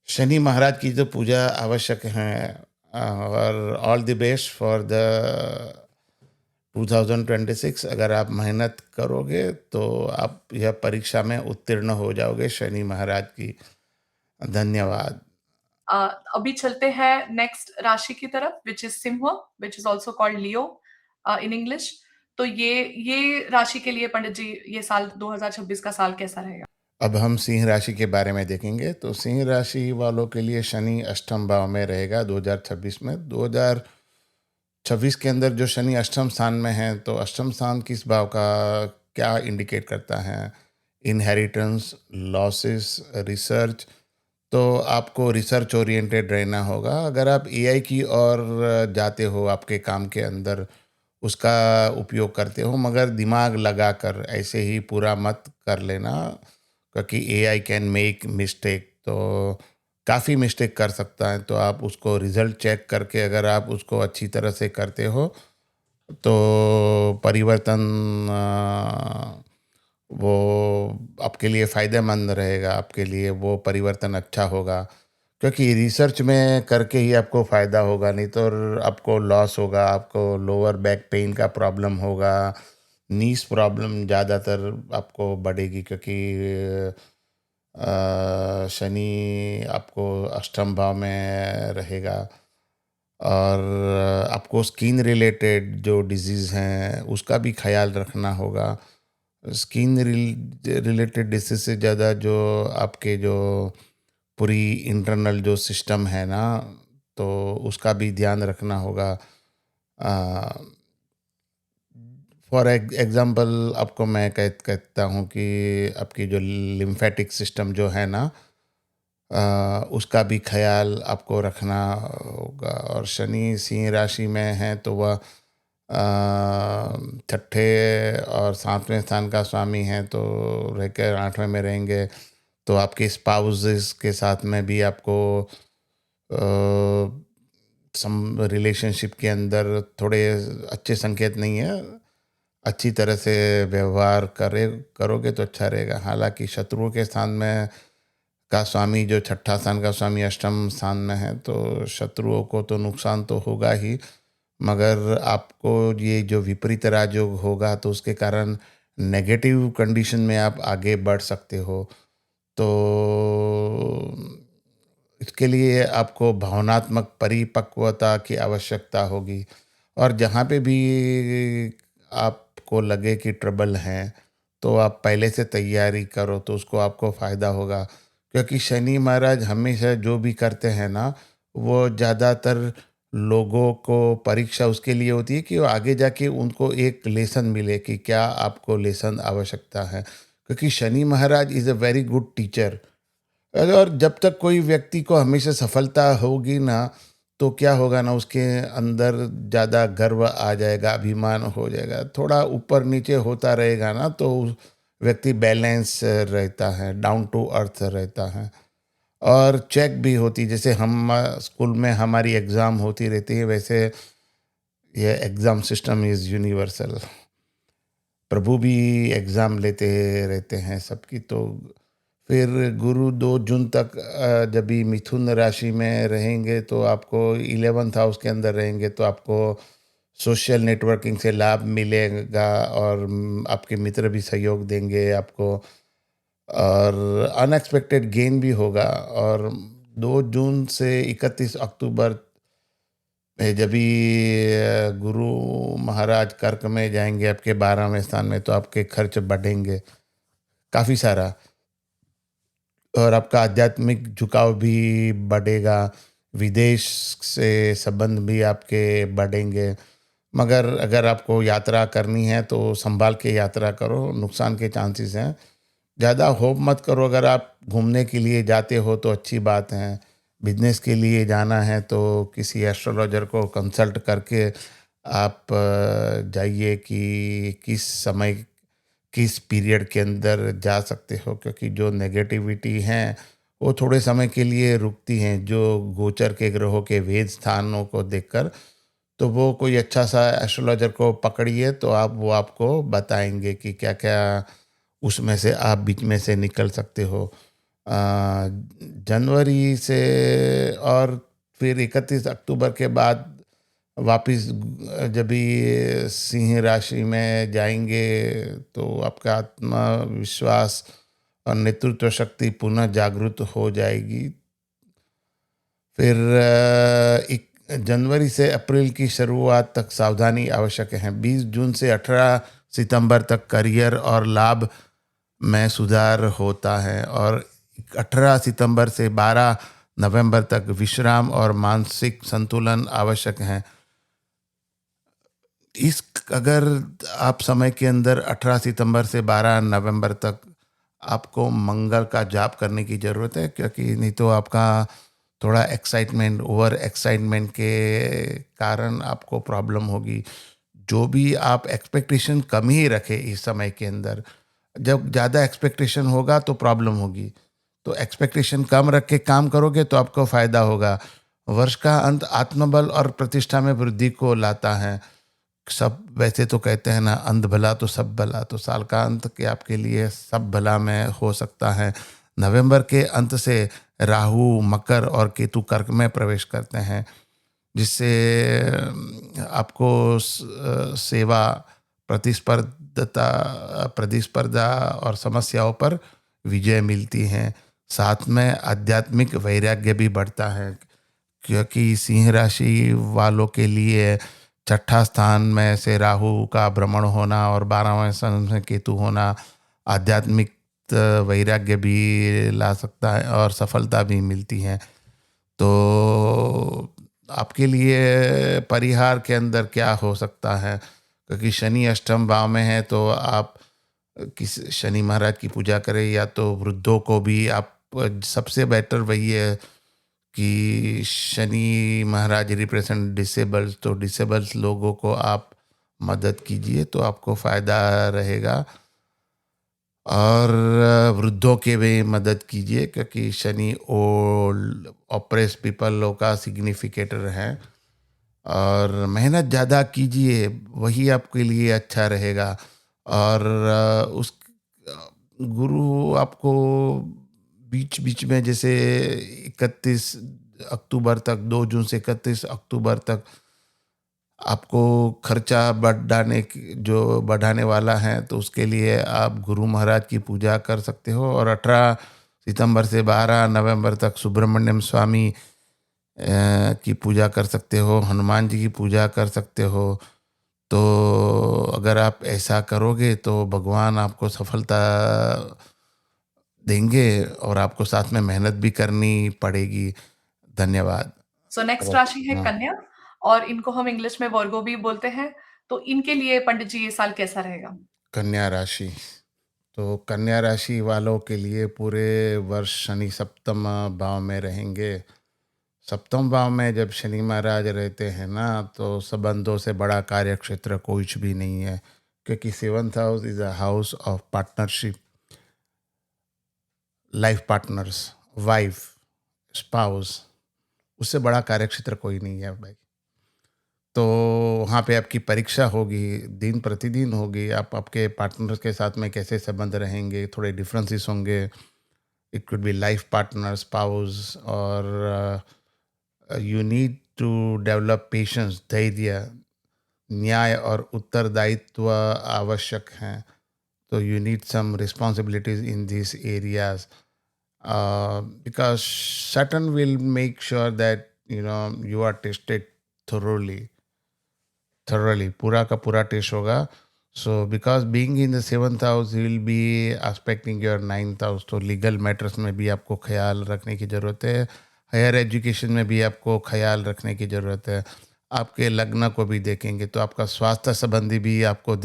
शनि महाराज की तो पूजा आवश्यक है। और all the best for the 2026। अगर आप मेहनत करोगे तो आप यह परीक्षा में उत्तीर्ण हो जाओगे शनि महाराज की। धन्यवाद। अ, अभी चलते हैं नेक्स्ट राशि की तरफ, which is Singh, which is also called Leo in English. तो ये राशि के लिए पंडित जी ये साल 2026 का साल कैसा रहेगा? अब हम सिंह राशि के बारे में देखेंगे। तो सिंह राशि वालों के लिए शनि अष्टम भाव में रहेगा 2026 में। 2026 के अंदर जो शनि अष्टम स्थान में है, तो अष्टम स्थान किस भाव का क्या इंडिकेट करता है? Inheritance, losses, research. तो आपको रिसर्च ओरिएंटेड रहना होगा। अगर आप एआई की ओर जाते हो आपके काम के अंदर, उसका उपयोग करते हो, मगर दिमाग लगाकर ऐसे ही पूरा मत कर लेना, क्योंकि एआई कैन मेक मिस्टेक। तो काफ़ी मिस्टेक कर सकता है, तो आप उसको रिज़ल्ट चेक करके अगर आप उसको अच्छी तरह से करते हो तो परिवर्तन वो आपके लिए फ़ायदेमंद रहेगा, आपके लिए वो परिवर्तन अच्छा होगा। क्योंकि रिसर्च में करके ही आपको फ़ायदा होगा, नहीं तो आपको लॉस होगा, आपको लोअर बैक पेन का प्रॉब्लम होगा, नीज़ प्रॉब्लम ज़्यादातर आपको बढ़ेगी, क्योंकि शनि आपको अष्टम भाव में रहेगा। और आपको स्किन रिलेटेड जो डिजीज़ हैं, उसका भी ख़्याल रखना होगा। स्किन रिलेटेड डिसीज़ से ज़्यादा जो आपके जो पूरी इंटरनल जो सिस्टम है ना, तो उसका भी ध्यान रखना होगा। फॉर एग्ज़ाम्पल आपको मैं कहता हूँ कि आपकी जो लिम्फेटिक सिस्टम जो है ना, उसका भी ख़्याल आपको रखना होगा। और शनि सिंह राशि में है, तो वह छठे और सातवें स्थान का स्वामी है, तो रहकर आठवें में रहेंगे, तो आपके स्पाउसेस के साथ में भी आपको सम रिलेशनशिप के अंदर थोड़े अच्छे संकेत नहीं है। अच्छी तरह से व्यवहार करोगे तो अच्छा रहेगा। हालाँकि शत्रुओं के स्थान में का स्वामी जो छठा स्थान का स्वामी अष्टम स्थान में है, तो शत्रुओं को तो नुकसान तो होगा ही, मगर आपको ये जो विपरीत राजयोग होगा तो उसके कारण नेगेटिव कंडीशन में आप आगे बढ़ सकते हो। तो इसके लिए आपको भावनात्मक परिपक्वता की आवश्यकता होगी। और जहाँ पे भी आपको लगे कि ट्रबल है, तो आप पहले से तैयारी करो, तो उसको आपको फ़ायदा होगा। क्योंकि शनि महाराज हमेशा जो भी करते हैं ना, वो ज़्यादातर लोगों को परीक्षा उसके लिए होती है कि वो आगे जाके उनको एक लेसन मिले कि क्या आपको लेसन आवश्यकता है। क्योंकि Shani Maharaj is a very good teacher. और जब तक कोई व्यक्ति को हमेशा सफलता होगी ना, तो क्या होगा ना, उसके अंदर ज़्यादा गर्व आ जाएगा, अभिमान हो जाएगा। थोड़ा ऊपर-नीचे होता रहेगा ना, तो व्यक्ति बैलेंस रहता है, डाउन टू अर्थ रहता है। और चेक भी होती, जैसे हम स्कूल में हमारी एग्ज़ाम होती रहती है, वैसे ये एग्ज़ाम सिस्टम इज़ यूनिवर्सल। प्रभु भी एग्ज़ाम लेते रहते हैं सबकी। तो फिर गुरु 2 जून तक जब भी मिथुन राशि में रहेंगे, तो आपको 11th हाउस के अंदर रहेंगे, तो आपको सोशल नेटवर्किंग से लाभ मिलेगा, और आपके मित्र भी सहयोग देंगे आपको, और अनएक्सपेक्टेड गेन भी होगा। और 2 जून से 31 अक्टूबर में जब भी गुरु महाराज कर्क में जाएंगे आपके 12वें स्थान में, तो आपके खर्च बढ़ेंगे काफ़ी सारा, और आपका आध्यात्मिक झुकाव भी बढ़ेगा। विदेश से संबंध भी आपके बढ़ेंगे। मगर अगर आपको यात्रा करनी है तो सँभाल के यात्रा करो, नुकसान के चांसेस हैं। ज़्यादा होप मत करो, अगर आप घूमने के लिए जाते हो तो अच्छी बात है। बिज़नेस के लिए जाना है तो किसी एस्ट्रोलॉजर को कंसल्ट करके आप जाइए कि किस समय, किस पीरियड के अंदर जा सकते हो, क्योंकि जो नेगेटिविटी हैं, वो थोड़े समय के लिए रुकती हैं। जो गोचर के ग्रहों के वेद स्थानों को देखकर, तो वो कोई अच्छा-सा एस्ट्रोलॉजर को पकड़िए तो आप वो आपको बताएँगे कि क्या-क्या उसमें से आप बीच में से निकल सकते हो। जनवरी से और फिर 31 अक्टूबर के बाद वापिस जब भी सिंह राशि में जाएँगे तो आपका आत्मविश्वास और नेतृत्व शक्ति पुनः जागृत हो जाएगी। फिर जनवरी से अप्रैल की शुरुआत तक सावधानी आवश्यक है। 20 जून से 18 सितंबर तक करियर और लाभ में सुधार होता है, और 18 सितंबर से 12 नवंबर तक विश्राम और मानसिक संतुलन आवश्यक है। इस अगर आप समय के अंदर 18 सितंबर से 12 नवंबर तक आपको मंगल का जाप करने की ज़रूरत है, क्योंकि नहीं तो आपका थोड़ा एक्साइटमेंट, ओवर एक्साइटमेंट के कारण आपको प्रॉब्लम होगी। जो भी आप एक्सपेक्टेशन कम ही रखें इस समय के अंदर। जब ज़्यादा एक्सपेक्टेशन होगा तो प्रॉब्लम होगी। तो एक्सपेक्टेशन कम रख के काम करोगे तो आपको फ़ायदा होगा। वर्ष का अंत आत्मबल और प्रतिष्ठा में वृद्धि को लाता है। सब वैसे तो कहते हैं ना, अंत भला तो सब भला, तो साल का अंत के आपके लिए सब भला में हो सकता है। नवंबर के अंत से राहु मकर और केतु कर्क में प्रवेश करते हैं, जिससे आपको सेवा, प्रतिस्पर्धा और समस्याओं पर विजय मिलती है। साथ में आध्यात्मिक वैराग्य भी बढ़ता है, क्योंकि सिंह राशि वालों के लिए छठा स्थान में से राहु का भ्रमण होना और 12वें स्थान में केतु होना आध्यात्मिक वैराग्य भी ला सकता है और सफलता भी मिलती है। तो आपके लिए परिहार के अंदर क्या हो सकता है, क्योंकि शनि अष्टम भाव में है, तो आप किस शनि महाराज की पूजा करें, या तो वृद्धों को भी आप, सबसे बेटर वही है कि शनि महाराज रिप्रेजेंट डिसेबल्स, तो डिसेबल्स लोगों को आप मदद कीजिए तो आपको फ़ायदा रहेगा। और वृद्धों के भी मदद कीजिए, क्योंकि शनि ओल्ड ऑप्रेस पीपल लोग का सिग्निफिकेटर है। और मेहनत ज़्यादा कीजिए, वही आपके लिए अच्छा रहेगा। और उस गुरु आपको बीच बीच में, जैसे 31 अक्टूबर तक, 2 जून से 31 अक्टूबर तक आपको खर्चा बढ़ाने वाला है, तो उसके लिए आप गुरु महाराज की पूजा कर सकते हो। और 18 सितंबर से 12 नवंबर तक सुब्रमण्यम स्वामी की पूजा कर सकते हो, हनुमान जी की पूजा कर सकते हो। तो अगर आप ऐसा करोगे तो भगवान आपको सफलता देंगे, और आपको साथ में मेहनत भी करनी पड़ेगी। धन्यवाद। सो नेक्स्ट अब राशि है हाँ, कन्या, और इनको हम इंग्लिश में वर्गो भी बोलते हैं। तो इनके लिए पंडित जी ये साल कैसा रहेगा? कन्या राशि। तो कन्या राशि वालों के लिए पूरे वर्ष शनि सप्तम भाव में रहेंगे। सप्तम भाव में जब शनि महाराज रहते हैं ना, तो संबंधों से बड़ा कार्य क्षेत्र कुछ भी नहीं है, क्योंकि seventh house is a house of partnership, life partners, wife, spouse. उससे बड़ा कार्य क्षेत्र कोई नहीं है भाई। तो वहाँ पे आपकी परीक्षा होगी, दिन प्रतिदिन होगी। आप आपके पार्टनर के साथ में कैसे संबंध रहेंगे, थोड़े डिफरेंसेस होंगे। It could be life partner, spouse, और you need to develop patience, धैर्य, न्याय और उत्तरदायित्व आवश्यक हैं। तो you need some responsibilities in these areas, because Saturn will make sure that you are tested thoroughly, पूरा का पूरा टेस्ट होगा। So because being in the seventh house will be expecting your ninth house, तो legal matters में भी आपको ख्याल रखने की ज़रूरत है। हायर एजुकेशन में भी आपको ख्याल रखने की ज़रूरत है। आपके लग्न को भी देखेंगे तो आपका स्वास्थ्य संबंधी भी आपको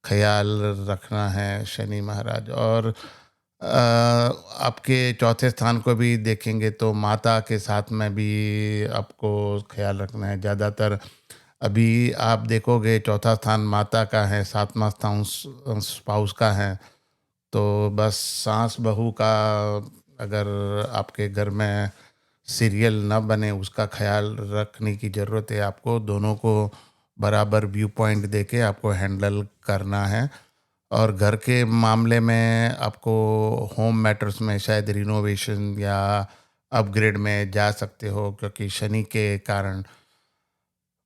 ख्याल रखना है शनि महाराज। और आपके चौथे स्थान को भी देखेंगे तो माता के साथ में भी आपको ख्याल रखना है ज़्यादातर। अभी आप देखोगे चौथा स्थान माता का है, सातवां स्थान स्पाउस का है। तो बस सास बहू का अगर आपके घर में सीरियल ना बने उसका ख्याल रखने की ज़रूरत है। आपको दोनों को बराबर व्यू पॉइंट देके आपको हैंडल करना है। और घर के मामले में आपको होम मैटर्स में शायद रिनोवेशन या अपग्रेड में जा सकते हो, क्योंकि शनि के कारण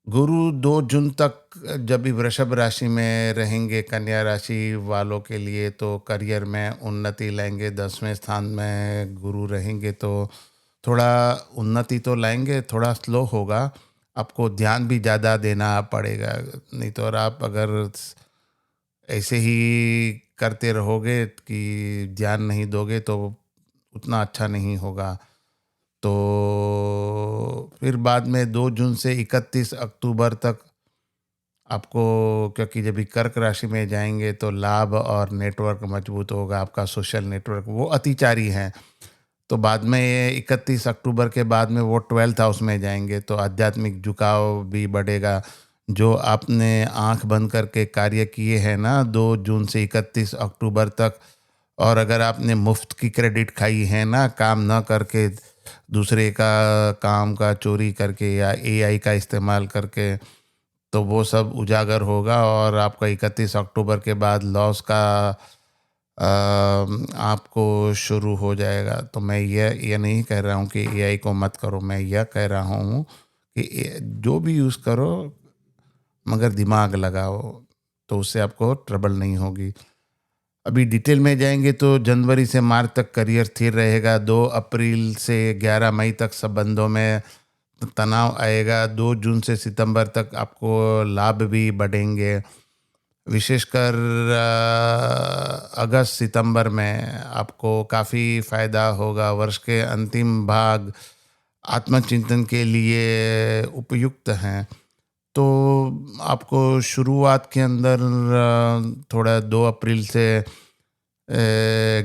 गुरु 2 जून तक जब भी वृषभ राशि में रहेंगे कन्या राशि वालों के लिए तो करियर में उन्नति लाएंगे। 10वें स्थान में गुरु रहेंगे तो थोड़ा उन्नति तो लाएंगे, थोड़ा स्लो होगा। आपको ध्यान भी ज़्यादा देना पड़ेगा, नहीं तो और आप अगर ऐसे ही करते रहोगे कि ध्यान नहीं दोगे तो उतना अच्छा नहीं होगा। तो फिर बाद में 2 जून से 31 अक्टूबर तक आपको, क्योंकि जब भी कर्क राशि में जाएंगे तो लाभ और नेटवर्क मजबूत होगा, आपका सोशल नेटवर्क वो अतिचारी हैं। तो बाद में ये 31 अक्टूबर के बाद में वो 12th हाउस में जाएंगे तो आध्यात्मिक झुकाव भी बढ़ेगा। जो आपने आंख बंद करके कार्य किए हैं ना 2 जून से 31 अक्टूबर तक, और अगर आपने मुफ्त की क्रेडिट खाई है ना काम ना करके, दूसरे का काम का चोरी करके या एआई का इस्तेमाल करके, तो वो सब उजागर होगा और आपका 31 अक्टूबर के बाद लॉस का आपको शुरू हो जाएगा। तो मैं ये नहीं कह रहा हूँ कि एआई को मत करो, मैं यह कह रहा हूँ कि जो भी यूज़ करो मगर दिमाग लगाओ, तो उससे आपको ट्रबल नहीं होगी। अभी डिटेल में जाएंगे तो जनवरी से मार्च तक करियर स्थिर रहेगा। 2 अप्रैल से 11 मई तक संबंधों में तनाव आएगा। 2 जून से सितंबर तक आपको लाभ भी बढ़ेंगे। विशेषकर अगस्त सितंबर में आपको काफ़ी फ़ायदा होगा। वर्ष के अंतिम भाग आत्मचिंतन के लिए उपयुक्त हैं। तो आपको शुरुआत के अंदर थोड़ा 2 अप्रैल से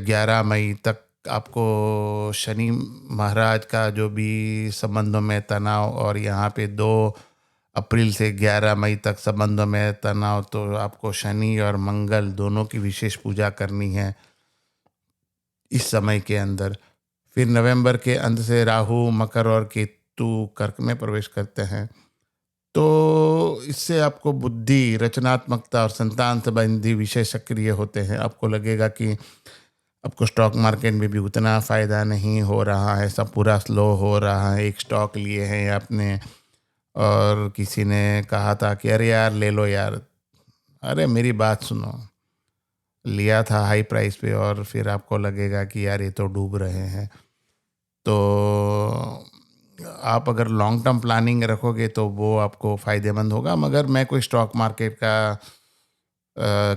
11 मई तक आपको शनि महाराज का जो भी संबंधों में तनाव, और यहाँ पे 2 अप्रैल से 11 मई तक संबंधों में तनाव, तो आपको शनि और मंगल दोनों की विशेष पूजा करनी है इस समय के अंदर। फिर नवंबर के अंत से राहु मकर और केतु कर्क में प्रवेश करते हैं। तो इससे आपको बुद्धि, रचनात्मकता और संतान संबंधी विषय सक्रिय होते हैं। आपको लगेगा कि आपको स्टॉक मार्केट में भी उतना फ़ायदा नहीं हो रहा है, सब पूरा स्लो हो रहा है। एक स्टॉक लिए हैं आपने और किसी ने कहा था कि अरे यार ले लो यार, अरे मेरी बात सुनो, लिया था हाई प्राइस पे और फिर आपको लगेगा कि यार ये तो डूब रहे हैं। तो आप अगर लॉन्ग टर्म प्लानिंग रखोगे तो वो आपको फ़ायदेमंद होगा। मगर मैं कोई स्टॉक मार्केट का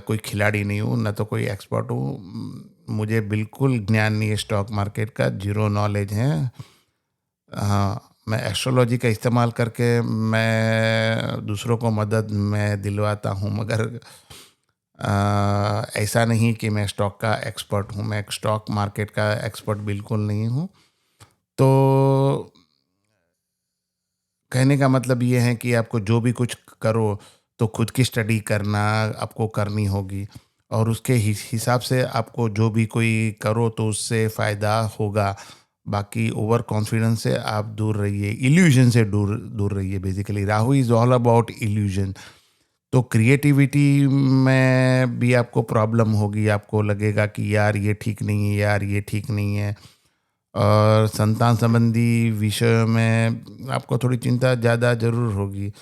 कोई खिलाड़ी नहीं हूँ, ना तो कोई एक्सपर्ट हूँ। मुझे बिल्कुल ज्ञान नहीं है स्टॉक मार्केट का, ज़ीरो नॉलेज है। हाँ, मैं एस्ट्रोलॉजी का इस्तेमाल करके मैं दूसरों को मदद मैं दिलवाता हूँ, मगर ऐसा नहीं कि मैं स्टॉक का एक्सपर्ट हूँ। मैं स्टॉक मार्केट का एक्सपर्ट बिल्कुल नहीं हूँ। तो कहने का मतलब ये है कि आपको जो भी कुछ करो तो खुद की स्टडी करना आपको करनी होगी, और उसके हिसाब से आपको जो भी कोई करो तो उससे फ़ायदा होगा। बाकी ओवर कॉन्फिडेंस से आप दूर रहिए, इल्यूजन से दूर दूर रहिए। Basically Rahu is all about illusion. तो क्रिएटिविटी में भी आपको प्रॉब्लम होगी, आपको लगेगा कि यार ये ठीक नहीं है, यार ये ठीक नहीं है। और संतान संबंधी विषयों में आपको थोड़ी चिंता ज़्यादा ज़रूर होगी।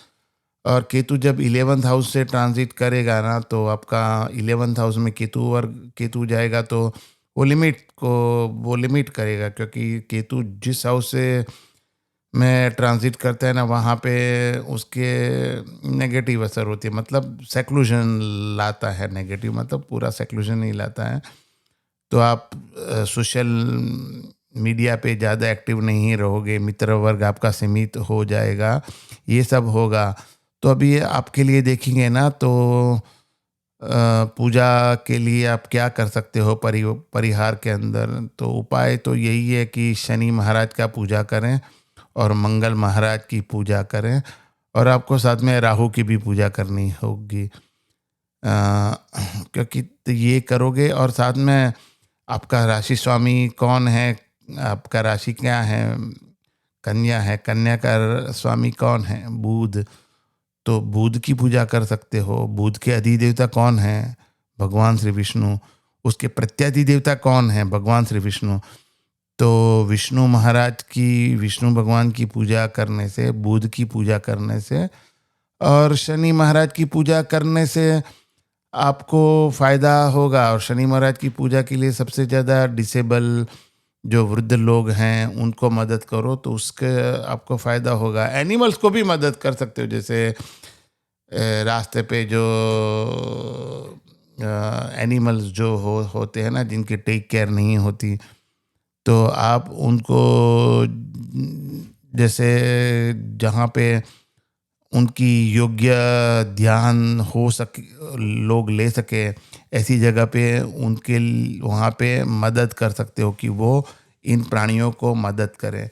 और केतु जब 11th हाउस से ट्रांजिट करेगा ना, तो आपका 11th हाउस में केतु और केतु जाएगा तो वो लिमिट करेगा, क्योंकि केतु जिस हाउस से में ट्रांजिट करता है ना वहाँ पे उसके नेगेटिव असर होती है। मतलब सेक्लूजन लाता है, नेगेटिव मतलब पूरा सेक्लूजन नहीं लाता है। तो आप सोशल मीडिया पे ज़्यादा एक्टिव नहीं रहोगे, मित्र वर्ग आपका सीमित हो जाएगा, ये सब होगा। तो अभी आपके लिए देखेंगे ना तो पूजा के लिए आप क्या कर सकते हो परिहार के अंदर, तो उपाय तो यही है कि शनि महाराज का पूजा करें और मंगल महाराज की पूजा करें, और आपको साथ में राहु की भी पूजा करनी होगी। क्योंकि तो ये करोगे, और साथ में आपका राशि स्वामी कौन है, आपका राशि क्या है, कन्या है, कन्या का स्वामी कौन है, बुध। तो बुध की पूजा कर सकते हो। बुध के अधिदेवता कौन है, भगवान श्री विष्णु। उसके प्रत्यादि देवता कौन है, भगवान श्री विष्णु। तो विष्णु महाराज की, विष्णु भगवान की पूजा करने से, बुध की पूजा करने से और शनि महाराज की पूजा करने से आपको फ़ायदा होगा। और शनि महाराज की पूजा के लिए सबसे ज़्यादा डिसेबल जो वृद्ध लोग हैं उनको मदद करो, तो उसके आपको फ़ायदा होगा। एनिमल्स को भी मदद कर सकते हो, जैसे रास्ते पे जो एनिमल्स जो होते हैं ना, जिनकी टेक केयर नहीं होती, तो आप उनको जैसे जहाँ पे उनकी योग्य ध्यान हो सके, लोग ले सके, ऐसी जगह पे उनके वहाँ पे मदद कर सकते हो कि वो इन प्राणियों को मदद करें।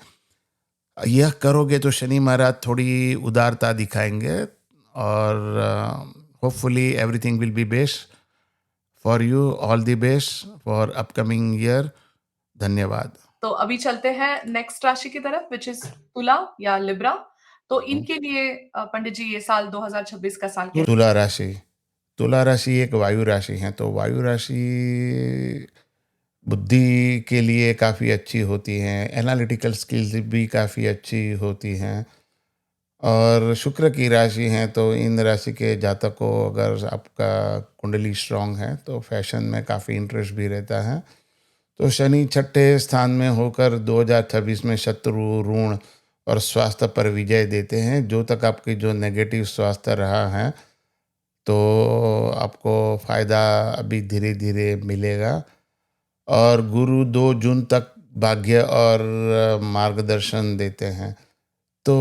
यह करोगे तो शनि महाराज थोड़ी उदारता दिखाएंगे, और hopefully everything will be best for you. All the best for upcoming year. धन्यवाद। तो अभी चलते हैं नेक्स्ट राशि की तरफ, विच इज तुला या लिब्रा। तो इनके लिए पंडित जी ये साल 2026 का साल कैसे? तुला राशि, तुला राशि एक वायु राशि है, तो वायु राशि बुद्धि के लिए काफ़ी अच्छी होती हैं, एनालिटिकल स्किल्स भी काफ़ी अच्छी होती हैं। और शुक्र की राशि है, तो इन राशि के जातक को अगर आपका कुंडली स्ट्रांग है तो फैशन में काफ़ी इंटरेस्ट भी रहता है। तो शनि छठे स्थान में होकर 2026 में शत्रु, ऋण और स्वास्थ्य पर विजय देते हैं। जो तक आपकी जो नेगेटिव स्वास्थ्य रहा है, तो आपको फ़ायदा अभी धीरे धीरे मिलेगा। और गुरु 2 जून तक भाग्य और मार्गदर्शन देते हैं। तो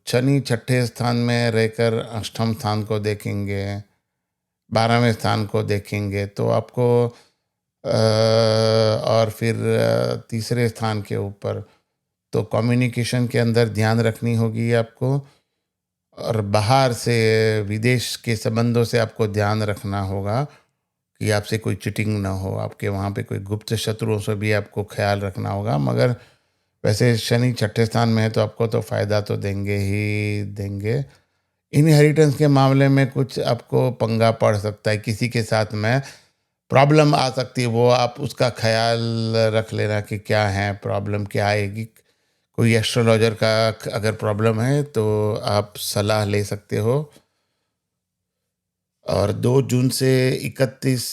शनि छठे स्थान में रहकर अष्टम स्थान को देखेंगे, 12वें स्थान को देखेंगे, तो आपको और फिर तीसरे स्थान के ऊपर, तो कम्युनिकेशन के अंदर ध्यान रखनी होगी आपको। और बाहर से, विदेश के संबंधों से आपको ध्यान रखना होगा कि आपसे कोई चीटिंग ना हो, आपके वहाँ पे कोई गुप्त शत्रुओं से भी आपको ख्याल रखना होगा। मगर वैसे शनि छठे स्थान में है तो आपको तो फ़ायदा तो देंगे ही देंगे। इनहेरिटेंस के मामले में कुछ आपको पंगा पड़ सकता है, किसी के साथ में प्रॉब्लम आ सकती है, वो आप उसका ख्याल रख लेना कि क्या है प्रॉब्लम, क्या आएगी। कोई एस्ट्रोलॉजर का अगर प्रॉब्लम है तो आप सलाह ले सकते हो। और 2 जून से 31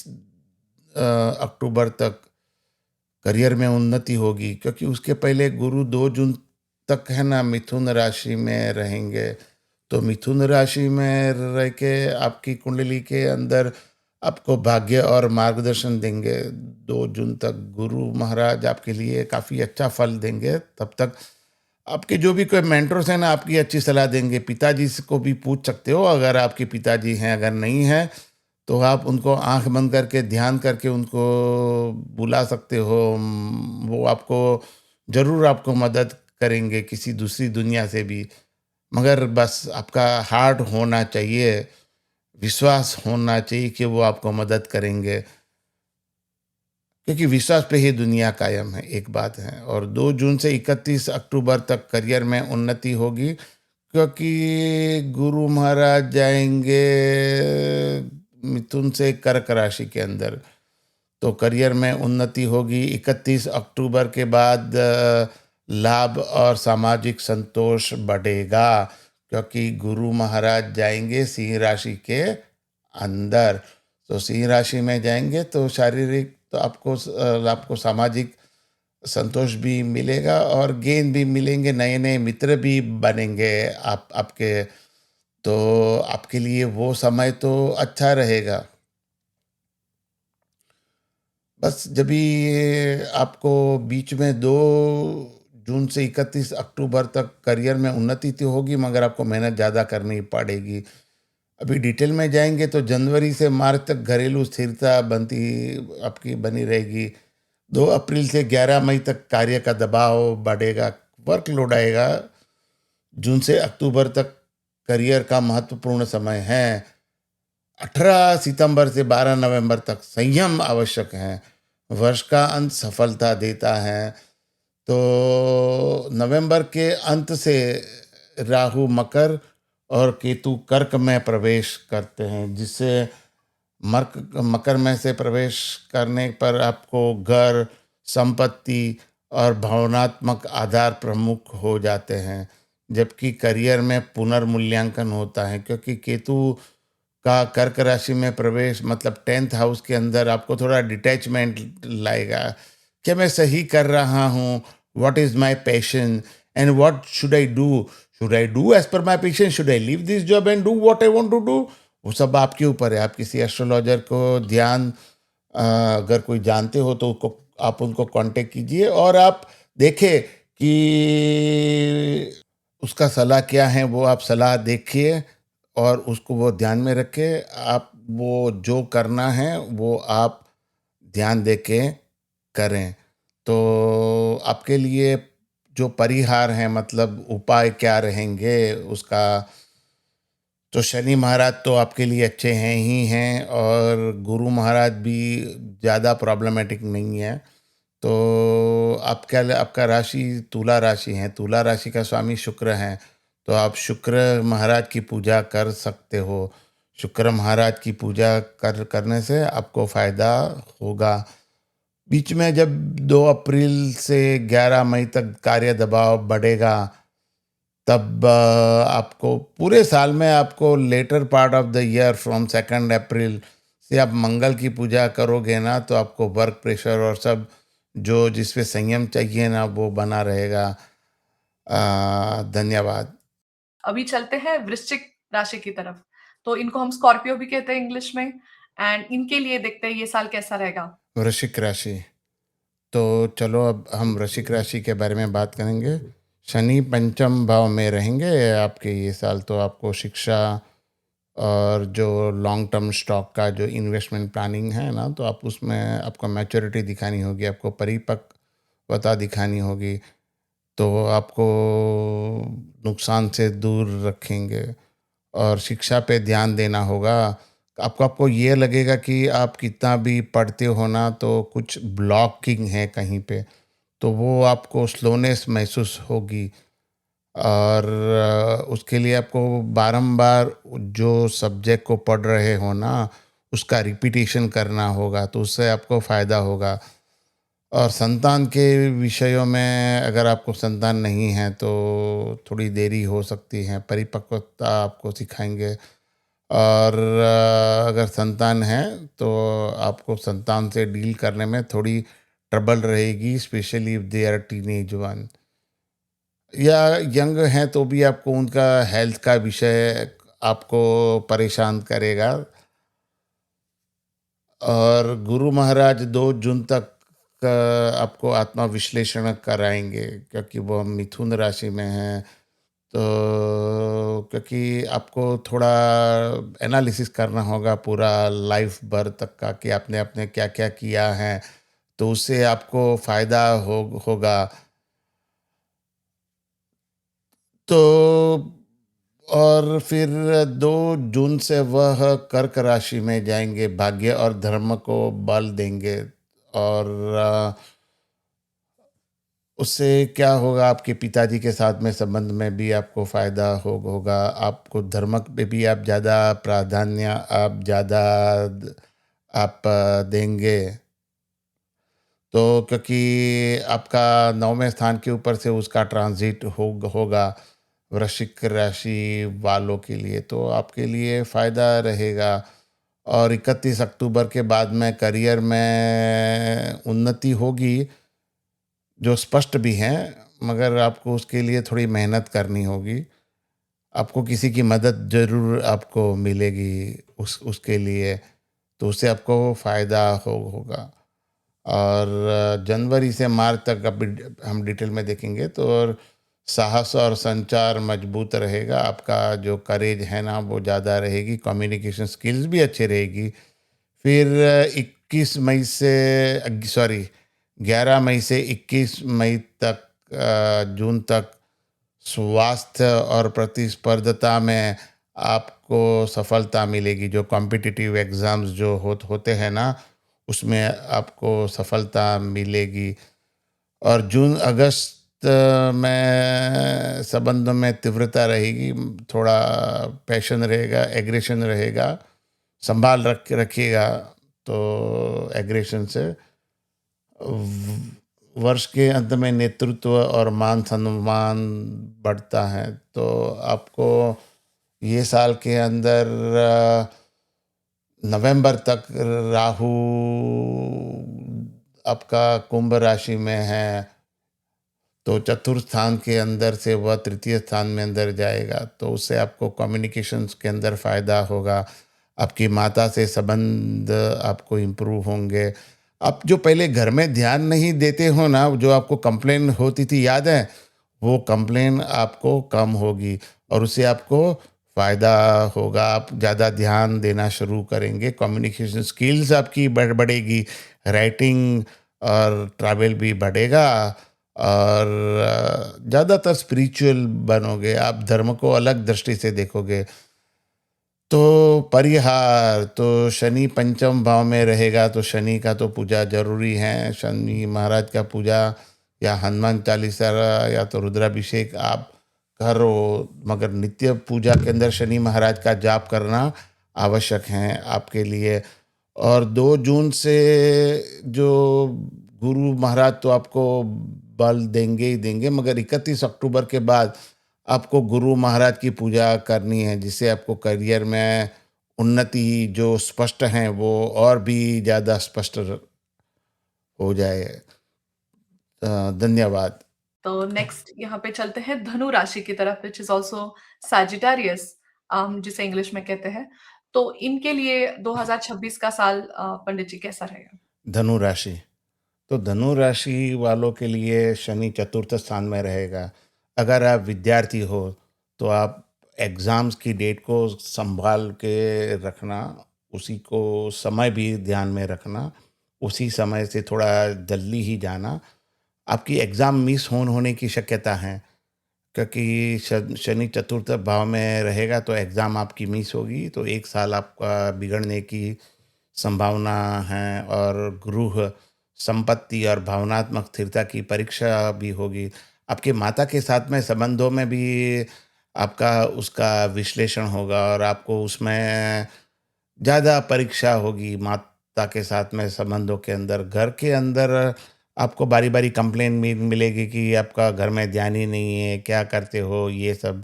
अक्टूबर तक करियर में उन्नति होगी, क्योंकि उसके पहले गुरु 2 जून तक है ना मिथुन राशि में रहेंगे। तो मिथुन राशि में रह के आपकी कुंडली के अंदर आपको भाग्य और मार्गदर्शन देंगे। 2 जून तक गुरु महाराज आपके लिए काफ़ी अच्छा फल देंगे। तब तक आपके जो भी कोई मेंटर्स हैं ना, आपकी अच्छी सलाह देंगे। पिताजी से को भी पूछ सकते हो अगर आपके पिताजी हैं, अगर नहीं है तो आप उनको आंख बंद करके ध्यान करके उनको बुला सकते हो। वो आपको ज़रूर आपको मदद करेंगे किसी दूसरी दुनिया से भी। मगर बस आपका हार्ट होना चाहिए, विश्वास होना चाहिए कि वो आपको मदद करेंगे, क्योंकि विश्वास पे ही दुनिया कायम है, एक बात है। और 2 जून से 31 अक्टूबर तक करियर में उन्नति होगी, क्योंकि गुरु महाराज जाएंगे मिथुन से कर्क राशि के अंदर। तो करियर में उन्नति होगी। 31 अक्टूबर के बाद लाभ और सामाजिक संतोष बढ़ेगा, क्योंकि गुरु महाराज जाएंगे सिंह राशि के अंदर। तो सिंह राशि में जाएंगे तो शारीरिक तो आपको सामाजिक संतोष भी मिलेगा और गेंद भी मिलेंगे, नए नए मित्र भी बनेंगे आपके। तो आपके लिए वो समय तो अच्छा रहेगा। बस जब भी ये आपको बीच में 2 जून से 31 अक्टूबर तक करियर में उन्नति तो होगी, मगर आपको मेहनत ज़्यादा करनी पड़ेगी। अभी डिटेल में जाएँगे तो जनवरी से मार्च तक घरेलू स्थिरता बनती आपकी बनी रहेगी। 2 अप्रैल से 11 मई तक कार्य का दबाव बढ़ेगा, वर्कलोड आएगा। जून से अक्टूबर तक करियर का महत्वपूर्ण समय है। 18 सितंबर से 12 नवंबर तक संयम आवश्यक है। वर्ष का अंत सफलता देता है। तो नवंबर के अंत से राहु मकर और केतु कर्क में प्रवेश करते हैं, जिससे मकर में से प्रवेश करने पर आपको घर, संपत्ति और भावनात्मक आधार प्रमुख हो जाते हैं, जबकि करियर में पुनर्मूल्यांकन होता है, क्योंकि केतु का कर्क राशि में प्रवेश मतलब 10th हाउस के अंदर आपको थोड़ा डिटैचमेंट लाएगा। क्या मैं सही कर रहा हूँ? What is my passion and what should I do? Should I do as per my passion? Should I leave this job and do what I want to do? वो सब आपके ऊपर है। आप किसी एस्ट्रोलॉजर को अगर कोई जानते हो तो आप उनको कांटेक्ट कीजिए और आप देखें कि उसका सलाह क्या है, वो आप सलाह देखिए और उसको वो ध्यान में रखें। आप वो जो करना है वो आप ध्यान दे के करें। तो आपके लिए जो परिहार हैं मतलब उपाय क्या रहेंगे उसका, तो शनि महाराज तो आपके लिए अच्छे हैं ही हैं और गुरु महाराज भी ज़्यादा प्रॉब्लमेटिक नहीं है। तो आपका राशि तुला राशि है, तुला राशि का स्वामी शुक्र हैं, तो आप शुक्र महाराज की पूजा कर सकते हो। शुक्र महाराज की पूजा करने से आपको फ़ायदा होगा। बीच में जब 2 अप्रैल से 11 मई तक कार्य दबाव बढ़ेगा, तब आपको पूरे साल में आपको latter part of the year from 2 April से आप मंगल की पूजा करोगे ना, तो आपको वर्क प्रेशर और सब जो जिसपे संयम चाहिए ना वो बना रहेगा। धन्यवाद। अभी चलते हैं वृश्चिक राशि की तरफ। तो इनको हम स्कॉर्पियो भी कहते हैं इंग्लिश में। एंड इनके लिए देखते हैं ये साल कैसा रहेगा। वृश्चिक राशि, तो चलो अब हम वृश्चिक राशि के बारे में बात करेंगे। शनि पंचम भाव में रहेंगे आपके ये साल, तो आपको शिक्षा और जो लॉन्ग टर्म स्टॉक का जो इन्वेस्टमेंट प्लानिंग है ना, तो आप उसमें आपको मैच्योरिटी दिखानी होगी, आपको परिपक्वता दिखानी होगी। तो आपको नुकसान से दूर रखेंगे और शिक्षा पे ध्यान देना होगा। आपको आपको ये लगेगा कि आप कितना भी पढ़ते हो ना, तो कुछ ब्लॉकिंग है कहीं पे, तो वो आपको स्लोनेस महसूस होगी और उसके लिए आपको बारंबार जो सब्जेक्ट को पढ़ रहे हो ना, उसका रिपीटिशन करना होगा, तो उससे आपको फ़ायदा होगा। और संतान के विषयों में अगर आपको संतान नहीं है तो थोड़ी देरी हो सकती है, परिपक्वता आपको सिखाएँगे। और अगर संतान है तो आपको संतान से डील करने में थोड़ी ट्रबल रहेगी, specially if they are teenage one, या यंग हैं तो भी आपको उनका हेल्थ का विषय आपको परेशान करेगा। और गुरु महाराज 2 जून तक आपको आत्मा विश्लेषण कराएंगे, क्योंकि वो मिथुन राशि में हैं। तो क्योंकि आपको थोड़ा एनालिसिस करना होगा पूरा लाइफ भर तक का कि आपने आपने क्या क्या किया है, तो उससे आपको फ़ायदा होगा। तो और फिर 2 जून से वह कर्क राशि में जाएंगे, भाग्य और धर्म को बल देंगे। और उससे क्या होगा, आपके पिताजी के साथ में संबंध में भी आपको फ़ायदा होगा। आपको धर्म पे भी आप ज़्यादा प्राधान्य आप ज़्यादा देंगे। तो क्योंकि आपका 9वें स्थान के ऊपर से उसका ट्रांजिट होगा वृश्चिक राशि वालों के लिए, तो आपके लिए फ़ायदा रहेगा। और 31 अक्टूबर के बाद में करियर में उन्नति होगी, जो स्पष्ट भी हैं, मगर आपको उसके लिए थोड़ी मेहनत करनी होगी। आपको किसी की मदद ज़रूर आपको मिलेगी उसके लिए, तो उससे आपको फ़ायदा होगा। और जनवरी से मार्च तक अभी हम डिटेल में देखेंगे तो और साहस और संचार मजबूत रहेगा, आपका जो करेज है ना वो ज़्यादा रहेगी, कम्युनिकेशन स्किल्स भी अच्छी रहेगी। फिर 21 मई से सॉरी 11 मई से 21 मई तक जून तक स्वास्थ्य और प्रतिस्पर्धता में आपको सफलता मिलेगी। जो कॉम्पिटिटिव एग्ज़ाम्स जो होते हैं ना, उसमें आपको सफलता मिलेगी। और जून अगस्त में संबंधों में तीव्रता रहेगी, थोड़ा पैशन रहेगा, एग्रेशन रहेगा, संभाल रखिएगा तो एग्रेशन से। वर्ष के अंत में नेतृत्व और मान सम्मान बढ़ता है, तो आपको ये साल के अंदर नवंबर तक राहु आपका कुंभ राशि में है, तो चतुर्थ स्थान के अंदर से वह तृतीय स्थान में अंदर जाएगा, तो उससे आपको कम्युनिकेशंस के अंदर फ़ायदा होगा। आपकी माता से संबंध आपको इम्प्रूव होंगे। आप जो पहले घर में ध्यान नहीं देते हो ना, जो आपको कंप्लेन होती थी याद है, वो कंप्लेन आपको कम होगी और उससे आपको फ़ायदा होगा। आप ज़्यादा ध्यान देना शुरू करेंगे, कम्युनिकेशन स्किल्स आपकी बढ़ेगी, राइटिंग और ट्रैवल भी बढ़ेगा और ज़्यादातर स्पिरिचुअल बनोगे, आप धर्म को अलग दृष्टि से देखोगे। तो परिहार तो शनि पंचम भाव में रहेगा, तो शनि का तो पूजा ज़रूरी है। शनि महाराज का पूजा या हनुमान चालीसा या तो रुद्राभिषेक आप करो, मगर नित्य पूजा के अंदर शनि महाराज का जाप करना आवश्यक है आपके लिए। और 2 जून से जो गुरु महाराज तो आपको बल देंगे ही देंगे, मगर 31 अक्टूबर के बाद आपको गुरु महाराज की पूजा करनी है, जिससे आपको करियर में उन्नति जो स्पष्ट हैं वो और भी ज़्यादा स्पष्ट हो जाए। धन्यवाद। तो नेक्स्ट यहाँ पे चलते हैं धनु राशि की तरफ, विच इज ऑल्सो सैजिटेरियस, जिसे इंग्लिश में कहते हैं। तो इनके लिए 2026 का साल पंडित जी कैसा रहेगा? धनु राशि, तो धनु राशि वालों के लिए शनि चतुर्थ स्थान में रहेगा। अगर आप विद्यार्थी हो तो आप एग्ज़ाम्स की डेट को संभाल के रखना, उसी को समय भी ध्यान में रखना, उसी समय से थोड़ा जल्दी ही जाना। आपकी एग्ज़ाम मिस होने की शक्यता है, क्योंकि शनि चतुर्थ भाव में रहेगा तो एग्ज़ाम आपकी मिस होगी, तो 1 साल आपका बिगड़ने की संभावना है। और गृह संपत्ति और भावनात्मक स्थिरता की परीक्षा भी होगी। आपके माता के साथ में संबंधों में भी आपका उसका विश्लेषण होगा और आपको उसमें ज़्यादा परीक्षा होगी। माता के साथ में संबंधों के अंदर, घर के अंदर आपको बारी-बारी कंप्लेन मिलेगी कि आपका घर में ध्यान ही नहीं है, क्या करते हो ये सब।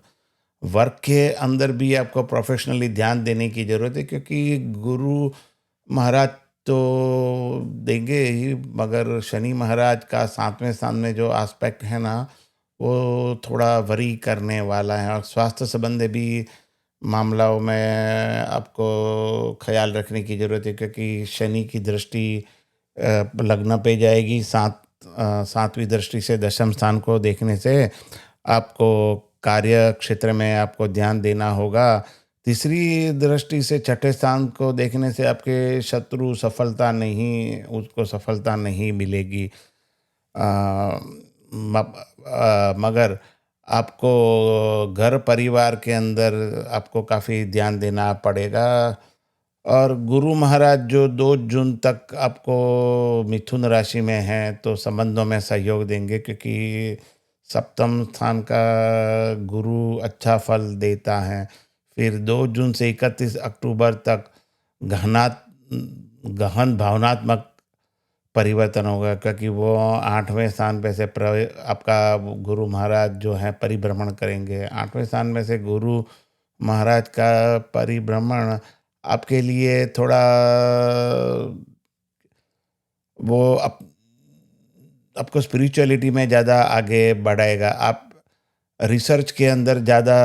वर्क के अंदर भी आपको प्रोफ़ेशनली ध्यान देने की ज़रूरत है, क्योंकि गुरु महाराज तो देंगे ही, मगर शनि महाराज का 7वें स्थान में जो एस्पेक्ट है ना, वो थोड़ा वरी करने वाला है। और स्वास्थ्य संबंधी भी मामलों में आपको ख़्याल रखने की ज़रूरत है, क्योंकि शनि की दृष्टि लग्न पे जाएगी। 7वीं दृष्टि से दशम स्थान को देखने से आपको कार्य क्षेत्र में आपको ध्यान देना होगा। तीसरी दृष्टि से छठे स्थान को देखने से आपके शत्रु सफलता नहीं, उसको सफलता नहीं मिलेगी। अ, मगर आपको घर परिवार के अंदर आपको काफ़ी ध्यान देना पड़ेगा। और गुरु महाराज जो 2 जून तक आपको मिथुन राशि में हैं, तो संबंधों में सहयोग देंगे, क्योंकि सप्तम स्थान का गुरु अच्छा फल देता है। फिर 2 जून से 31 अक्टूबर तक गहना गहन भावनात्मक परिवर्तन होगा, क्योंकि वो 8वें स्थान पे से आपका गुरु महाराज जो है परिभ्रमण करेंगे। 8वें स्थान में से गुरु महाराज का परिभ्रमण आपके लिए थोड़ा वो आपको स्पिरिचुअलिटी में ज़्यादा आगे बढ़ाएगा। आप रिसर्च के अंदर ज़्यादा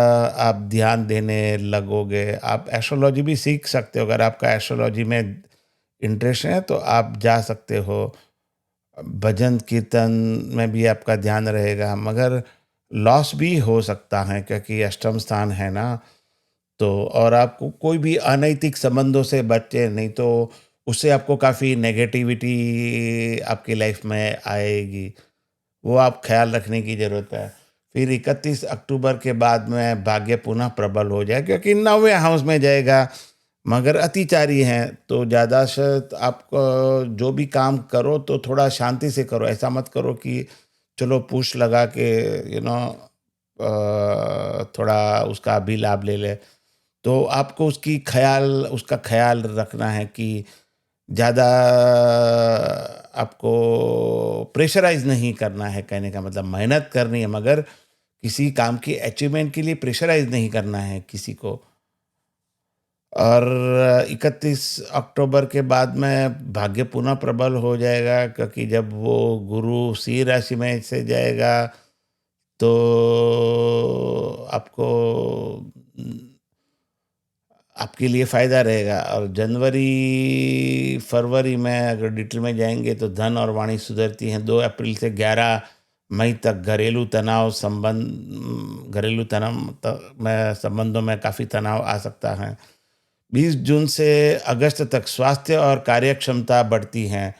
आप ध्यान देने लगोगे। आप एस्ट्रोलॉजी भी सीख सकते हो, अगर आपका एस्ट्रोलॉजी में इंटरेस्ट है तो आप जा सकते हो। भजन कीर्तन में भी आपका ध्यान रहेगा, मगर लॉस भी हो सकता है क्योंकि अष्टम स्थान है ना। तो और आपको कोई भी अनैतिक संबंधों से बचे, नहीं तो उससे आपको काफ़ी नेगेटिविटी आपकी लाइफ में आएगी। वो आप ख्याल रखने की ज़रूरत है। फिर 31 अक्टूबर के बाद में भाग्य पुनः प्रबल हो जाए क्योंकि 9वें हाउस में जाएगा, मगर अतिचारी हैं, तो ज़्यादा आपको जो भी काम करो तो थोड़ा शांति से करो। ऐसा मत करो कि चलो पूछ लगा के यू नो थोड़ा उसका अभिलाभ ले ले। तो आपको उसका ख़्याल रखना है कि ज़्यादा आपको प्रेशराइज़ नहीं करना है, कहने का मतलब मेहनत करनी है, मगर किसी काम की अचीवमेंट के लिए प्रेशराइज़ नहीं करना है किसी को। और 31 अक्टूबर के बाद में भाग्य पुनः प्रबल हो जाएगा क्योंकि जब वो गुरु सिंह राशि में से जाएगा, तो आपको आपके लिए फ़ायदा रहेगा। और जनवरी, फरवरी में अगर डिटेल में जाएँगे तो धन और वाणी सुधरती हैं। 2 अप्रैल से 11 मई तक घरेलू तनाव में संबंधों में काफ़ी तनाव आ सकता है। 20 जून से अगस्त तक स्वास्थ्य और कार्यक्षमता बढ़ती हैं।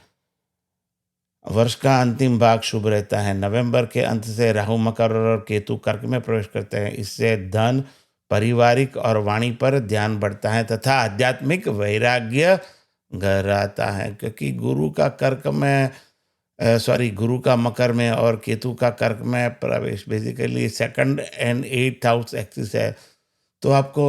वर्ष का अंतिम भाग शुभ रहता है। नवंबर के अंत से राहु मकर और केतु कर्क में प्रवेश करते हैं। इससे धन, पारिवारिक और वाणी पर ध्यान बढ़ता है तथा आध्यात्मिक वैराग्य घर आता है क्योंकि गुरु का मकर में और केतु का कर्क में प्रवेश basically second and 8th house axis है। तो आपको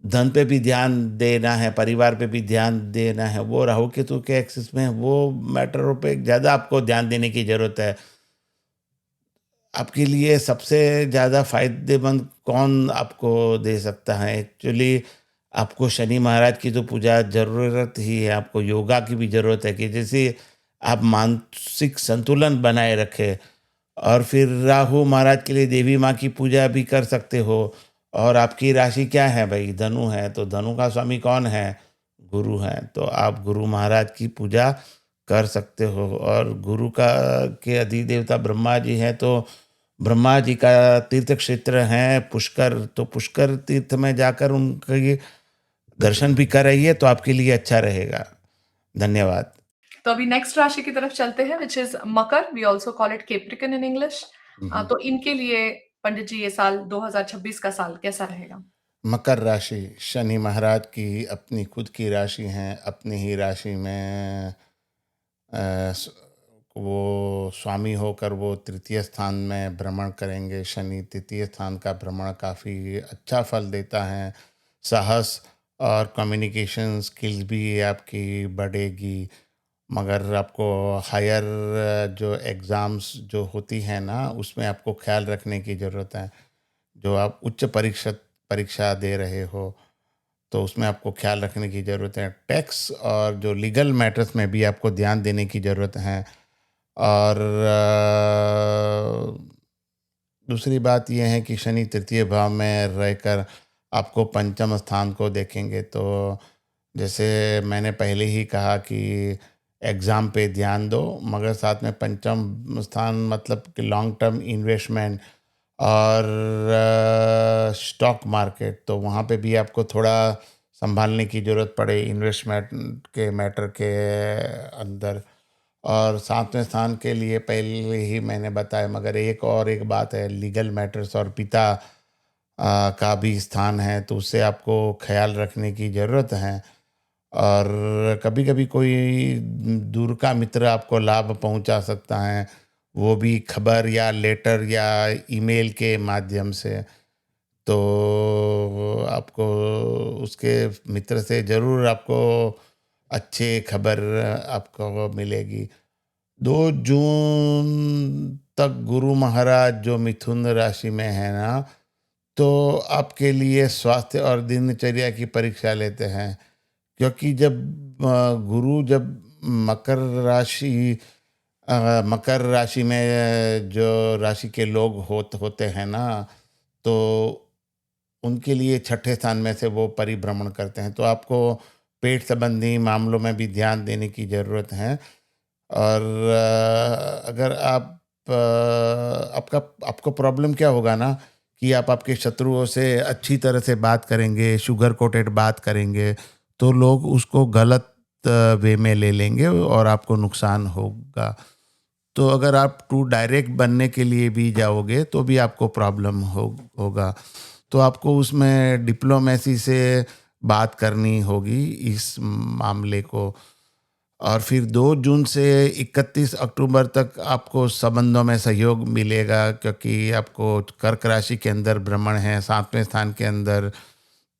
धन पे भी ध्यान देना है, परिवार पे भी ध्यान देना है। वो राहु केतु के एक्सिस में वो मैटरों पे ज़्यादा आपको ध्यान देने की ज़रूरत है। आपके लिए सबसे ज़्यादा फ़ायदेमंद कौन आपको दे सकता है? एक्चुअली आपको शनि महाराज की तो पूजा ज़रूरत ही है, आपको योगा की भी ज़रूरत है कि जैसे आप मानसिक संतुलन बनाए रखें। और फिर राहु महाराज के लिए देवी माँ की पूजा भी कर सकते हो। और आपकी राशि क्या है भाई? धनु है, तो धनु का स्वामी कौन है? गुरु हैं, तो आप गुरु महाराज की पूजा कर सकते हो। और गुरु का के अधिदेवता ब्रह्मा जी हैं, तो ब्रह्मा जी का तीर्थ क्षेत्र है पुष्कर, तो पुष्कर तीर्थ में जाकर उनके दर्शन भी कराइए तो आपके लिए अच्छा रहेगा। धन्यवाद। तो अभी नेक्स्ट राशि की तरफ चलते हैं, which is Makar. We also call it capricorn in English. हुँ, हुँ। तो इनके लिए पंडित जी ये साल 2026 का साल कैसा रहेगा? मकर राशि शनि महाराज की अपनी खुद की राशि है। अपनी ही राशि में अ, स वो स्वामी होकर वो तृतीय स्थान में भ्रमण करेंगे। शनि तृतीय स्थान का भ्रमण काफ़ी अच्छा फल देता है। साहस और कम्युनिकेशन स्किल्स भी आपकी बढ़ेगी। मगर आपको हायर जो एग्ज़ाम्स जो होती हैं ना, उसमें आपको ख़्याल रखने की ज़रूरत है। जो आप उच्च परीक्षा दे रहे हो, तो उसमें आपको ख़्याल रखने की ज़रूरत है। टैक्स और जो लीगल मैटर्स में भी आपको ध्यान देने की ज़रूरत है। और दूसरी बात ये है कि शनि तृतीय भाव में रहकर आपको पंचम स्थान को देखेंगे, तो जैसे मैंने पहले ही कहा कि एग्ज़ाम पे ध्यान दो, मगर साथ में पंचम स्थान मतलब कि लॉन्ग टर्म इन्वेस्टमेंट और स्टॉक मार्केट, तो वहाँ पे भी आपको थोड़ा संभालने की ज़रूरत पड़े इन्वेस्टमेंट के मैटर के अंदर। और सातवें स्थान के लिए पहले ही मैंने बताया, मगर एक बात है, लीगल मैटर्स और पिता का भी स्थान है, तो उससे आपको ख्याल रखने की ज़रूरत है। और कभी-कभी कोई दूर का मित्र आपको लाभ पहुंचा सकता है, वो भी खबर या लेटर या ईमेल के माध्यम से। तो आपको उसके मित्र से ज़रूर आपको अच्छी खबर आपको मिलेगी। 2 जून तक गुरु महाराज जो मिथुन राशि में है ना, तो आपके लिए स्वास्थ्य और दिनचर्या की परीक्षा लेते हैं। क्योंकि गुरु जब मकर राशि मकर राशि में जो राशि के लोग होते हैं ना, तो उनके लिए छठे स्थान में से वो परिभ्रमण करते हैं। तो आपको पेट संबंधी मामलों में भी ध्यान देने की ज़रूरत है। और अगर आप आपका आपको प्रॉब्लम क्या होगा ना कि आप आपके शत्रुओं से अच्छी तरह से बात करेंगे, शुगर कोटेड बात करेंगे, तो लोग उसको गलत वे में ले लेंगे और आपको नुकसान होगा। तो अगर आप टू डायरेक्ट बनने के लिए भी जाओगे तो भी आपको प्रॉब्लम होगा। तो आपको उसमें डिप्लोमेसी से बात करनी होगी इस मामले को। और फिर 2 जून से 31 अक्टूबर तक आपको संबंधों में सहयोग मिलेगा, क्योंकि आपको कर्क राशि के अंदर भ्रमण है 7वें स्थान के अंदर,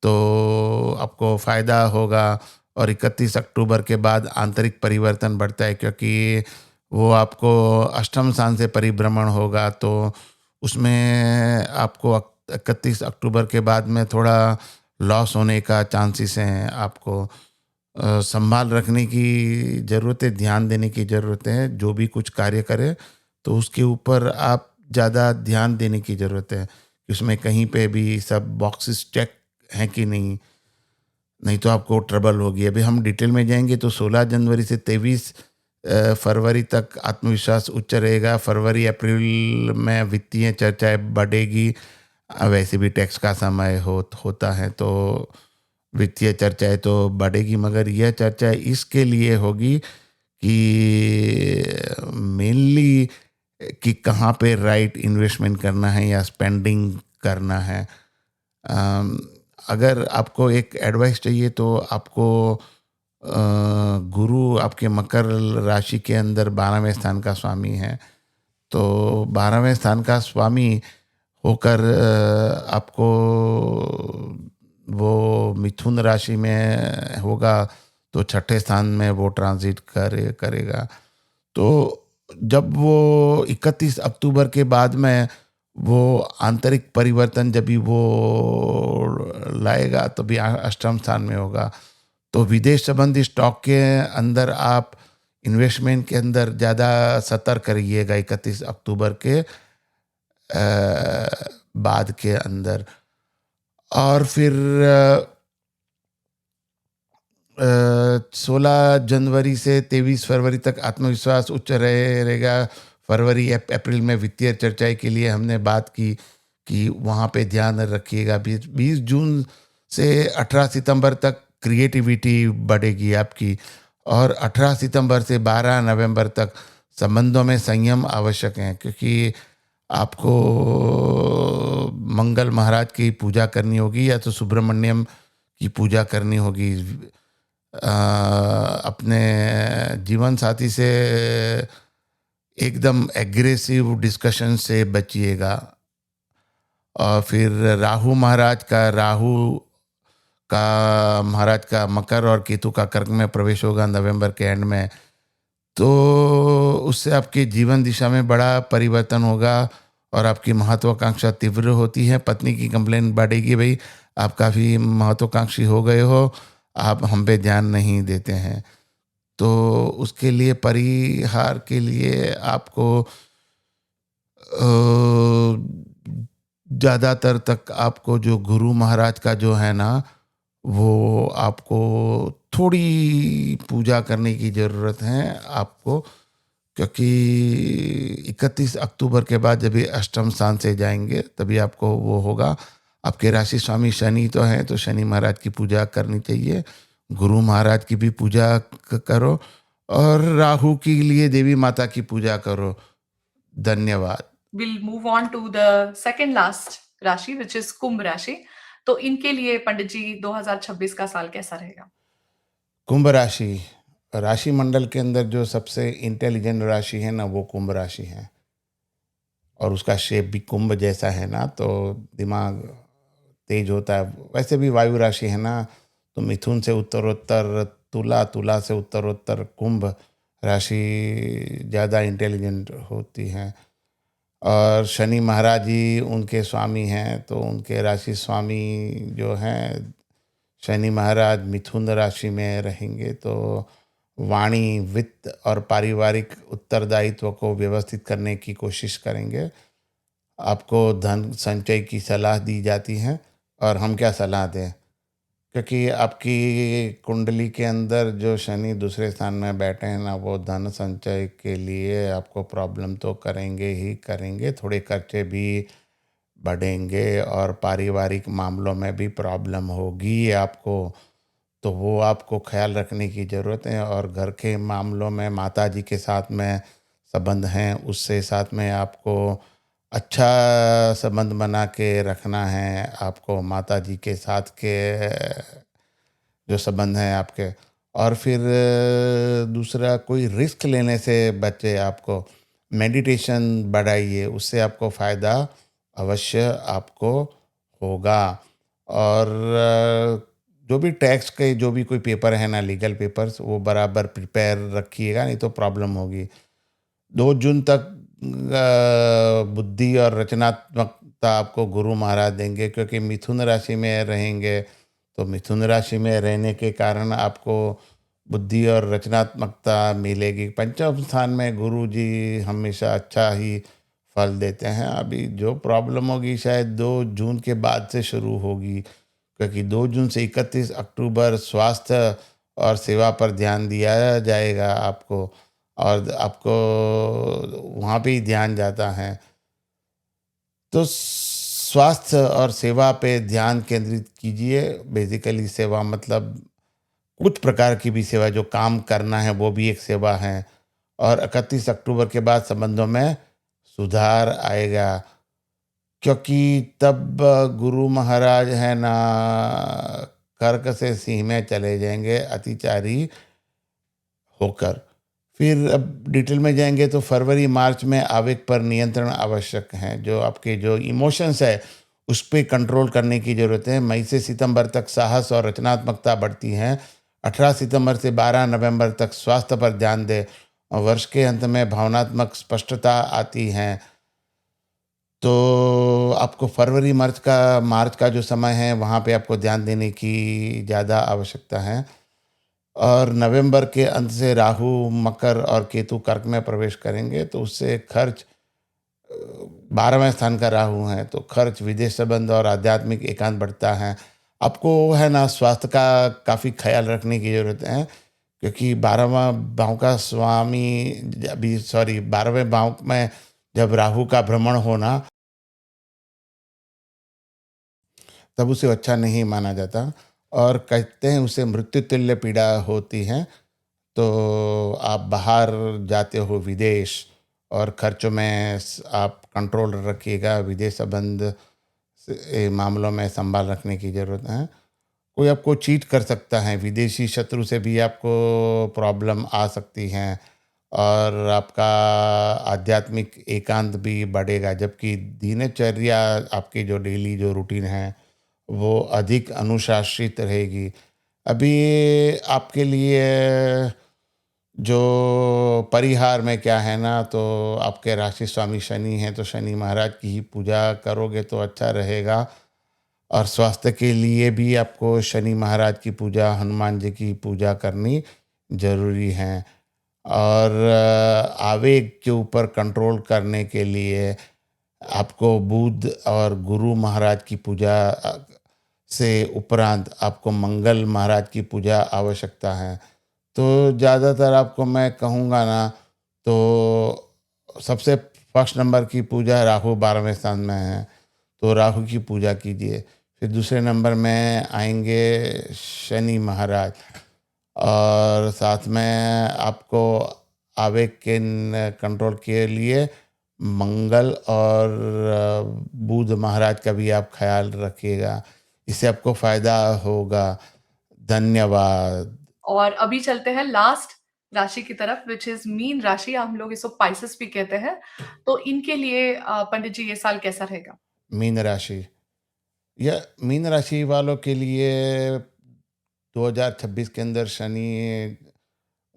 तो आपको फ़ायदा होगा। और 31 अक्टूबर के बाद आंतरिक परिवर्तन बढ़ता है, क्योंकि वो आपको अष्टम स्थान से परिभ्रमण होगा, तो उसमें आपको 31 अक्टूबर के बाद में थोड़ा लॉस होने का चांसेस हैं। आपको संभाल रखने की ज़रूरत है, ध्यान देने की ज़रूरत है। जो भी कुछ कार्य करें तो उसके ऊपर आप ज़्यादा ध्यान देने की ज़रूरत है कि उसमें कहीं पे भी सब बॉक्सेस चेक हैं कि नहीं, नहीं तो आपको ट्रबल होगी। अभी हम डिटेल में जाएंगे तो 16 जनवरी से 23 फरवरी तक आत्मविश्वास उच्च रहेगा। फरवरी अप्रैल में वित्तीय चर्चाएं बढ़ेगी। वैसे भी टैक्स का समय होता है, तो वित्तीय चर्चाएं तो बढ़ेगी, मगर यह चर्चा इसके लिए होगी कि मेनली कि कहाँ पे राइट इन्वेस्टमेंट करना है या स्पेंडिंग करना है। अम, अगर आपको एक एडवाइस चाहिए तो आपको गुरु आपके मकर राशि के अंदर 12वें स्थान का स्वामी है, तो 12वें स्थान का स्वामी होकर आपको वो मिथुन राशि में होगा, तो छठे स्थान में वो ट्रांजिट करेगा। तो जब वो 31 अक्टूबर के बाद में वो आंतरिक परिवर्तन जब भी वो लाएगा तो भी अष्टम स्थान में होगा। तो विदेश संबंधी स्टॉक के अंदर आप इन्वेस्टमेंट के अंदर ज़्यादा सतर्क रहिएगा 31 अक्टूबर के बाद के अंदर। और फिर 16 जनवरी से 23 फरवरी तक आत्मविश्वास उच्च रहेगा। फरवरी अप्रैल में वित्तीय चर्चाएं के लिए हमने बात की कि वहाँ पे ध्यान रखिएगा। 20 जून से 18 सितंबर तक क्रिएटिविटी बढ़ेगी आपकी। और 18 सितंबर से 12 नवंबर तक संबंधों में संयम आवश्यक है, क्योंकि आपको मंगल महाराज की पूजा करनी होगी या तो सुब्रमण्यम की पूजा करनी होगी। अपने जीवन साथी से एकदम एग्रेसिव डिस्कशन से बचिएगा। और फिर महाराज का मकर और केतु का कर्क में प्रवेश होगा नवंबर के एंड में, तो उससे आपके जीवन दिशा में बड़ा परिवर्तन होगा और आपकी महत्वाकांक्षा तीव्र होती है। पत्नी की कंप्लेन बढ़ेगी, भाई आप काफ़ी महत्वाकांक्षी हो गए हो, आप हम पे ध्यान नहीं देते हैं। तो उसके लिए परिहार के लिए आपको ज़्यादातर तक आपको जो गुरु महाराज का जो है ना, वो आपको थोड़ी पूजा करने की ज़रूरत है आपको, क्योंकि 31 अक्टूबर के बाद जब ये अष्टम स्थान से जाएंगे तभी आपको वो होगा। आपके राशि स्वामी शनि तो हैं, तो शनि महाराज की पूजा करनी चाहिए। गुरु महाराज की भी पूजा करो और राहु के लिए देवी माता की पूजा करो। धन्यवाद। We'll move on to the second last राशि which is कुंभ राशि। तो इनके लिए पंडित जी 2026 का साल कैसा रहेगा? कुंभ राशि, राशि मंडल के अंदर जो सबसे इंटेलिजेंट राशि है ना, वो कुंभ राशि है। और उसका शेप भी कुंभ जैसा है ना, तो दिमाग तेज होता है। वैसे भी वायु राशि है ना, तो मिथुन से उत्तरोत्तर तुला, तुला से उत्तरोत्तर कुंभ राशि ज़्यादा इंटेलिजेंट होती हैं। और शनि महाराज ही उनके स्वामी हैं, तो उनके राशि स्वामी जो हैं शनि महाराज मिथुन राशि में रहेंगे, तो वाणी, वित्त और पारिवारिक उत्तरदायित्व को व्यवस्थित करने की कोशिश करेंगे। आपको धन संचय की सलाह दी जाती है, और हम क्या सलाह दें, क्योंकि आपकी कुंडली के अंदर जो शनि दूसरे स्थान में बैठे हैं ना, वो धन संचय के लिए आपको प्रॉब्लम तो करेंगे ही करेंगे, थोड़े खर्चे भी बढ़ेंगे और पारिवारिक मामलों में भी प्रॉब्लम होगी आपको। तो वो आपको ख्याल रखने की ज़रूरत है, और घर के मामलों में माताजी के साथ में संबंध हैं, उससे साथ में आपको अच्छा संबंध बना के रखना है। आपको माताजी के साथ के जो संबंध हैं आपके। और फिर दूसरा, कोई रिस्क लेने से बचे आपको। मेडिटेशन बढ़ाइए, उससे आपको फ़ायदा अवश्य आपको होगा। और जो भी टैक्स के जो भी कोई पेपर है ना, लीगल पेपर्स, वो बराबर प्रिपेयर रखिएगा, नहीं तो प्रॉब्लम होगी। 2 जून तक बुद्धि और रचनात्मकता आपको गुरु महाराज देंगे, क्योंकि मिथुन राशि में रहेंगे। तो मिथुन राशि में रहने के कारण आपको बुद्धि और रचनात्मकता मिलेगी। पंचम स्थान में गुरु जी हमेशा अच्छा ही फल देते हैं। अभी जो प्रॉब्लम होगी शायद 2 जून के बाद से शुरू होगी, क्योंकि 2 जून से 31 अक्टूबर स्वास्थ्य और सेवा पर ध्यान दिया जाएगा आपको, और आपको वहाँ पे ही ध्यान जाता है। तो स्वास्थ्य और सेवा पे ध्यान केंद्रित कीजिए। बेसिकली सेवा मतलब कुछ प्रकार की भी सेवा, जो काम करना है वो भी एक सेवा है। और 31 अक्टूबर के बाद संबंधों में सुधार आएगा, क्योंकि तब गुरु महाराज है ना, कर्क से सिंह में चले जाएंगे अतिचारी होकर। फिर अब डिटेल में जाएंगे तो फरवरी मार्च में आवेग पर नियंत्रण आवश्यक है। जो आपके जो इमोशंस है उस पे कंट्रोल करने की ज़रूरत है। मई से सितंबर तक साहस और रचनात्मकता बढ़ती हैं। 18 सितंबर से 12 नवंबर तक स्वास्थ्य पर ध्यान दें, और वर्ष के अंत में भावनात्मक स्पष्टता आती है। तो आपको फरवरी मार्च का जो समय है, वहाँ पे आपको ध्यान देने की ज़्यादा आवश्यकता है। और नवंबर के अंत से राहु मकर और केतु कर्क में प्रवेश करेंगे, तो उससे खर्च, 12वें स्थान का राहु है, तो खर्च, विदेश संबंध और आध्यात्मिक एकांत बढ़ता है। आपको है ना स्वास्थ्य का काफ़ी ख्याल रखने की ज़रूरत है, क्योंकि 12वां भाव का स्वामी, अभी सॉरी 12वें भाव में जब राहु का भ्रमण होना, तब उसे अच्छा नहीं माना जाता, और कहते हैं उसे मृत्यु तुल्य पीड़ा होती है। तो आप बाहर जाते हो विदेश, और खर्चों में आप कंट्रोल रखिएगा। विदेश संबंध से मामलों में संभाल रखने की ज़रूरत है। कोई आपको चीट कर सकता है, विदेशी शत्रु से भी आपको प्रॉब्लम आ सकती हैं। और आपका आध्यात्मिक एकांत भी बढ़ेगा, जबकि दिनचर्या आपकी जो डेली जो रूटीन है वो अधिक अनुशासित रहेगी। अभी आपके लिए जो परिहार में क्या है ना, तो आपके राशि स्वामी शनि हैं, तो शनि महाराज की ही पूजा करोगे तो अच्छा रहेगा। और स्वास्थ्य के लिए भी आपको शनि महाराज की पूजा, हनुमान जी की पूजा करनी जरूरी है। और आवेग के ऊपर कंट्रोल करने के लिए आपको बुध और गुरु महाराज की पूजा से उपरांत आपको मंगल महाराज की पूजा आवश्यकता है। तो ज़्यादातर आपको मैं कहूँगा ना, तो सबसे फर्स्ट नंबर की पूजा राहु 12वें स्थान में है, तो राहु की पूजा कीजिए। फिर दूसरे नंबर में आएंगे शनि महाराज, और साथ में आपको आवेग के कंट्रोल के लिए मंगल और बुध महाराज का भी आप ख्याल रखिएगा। इससे आपको फ़ायदा होगा। धन्यवाद। और अभी चलते हैं लास्ट राशि की तरफ, विच इज मीन राशि, हम लोग इसको पाइसेस भी कहते हैं। तो इनके लिए पंडित जी ये साल कैसा रहेगा? मीन राशि, यह मीन राशि वालों के लिए 2026 के अंदर शनि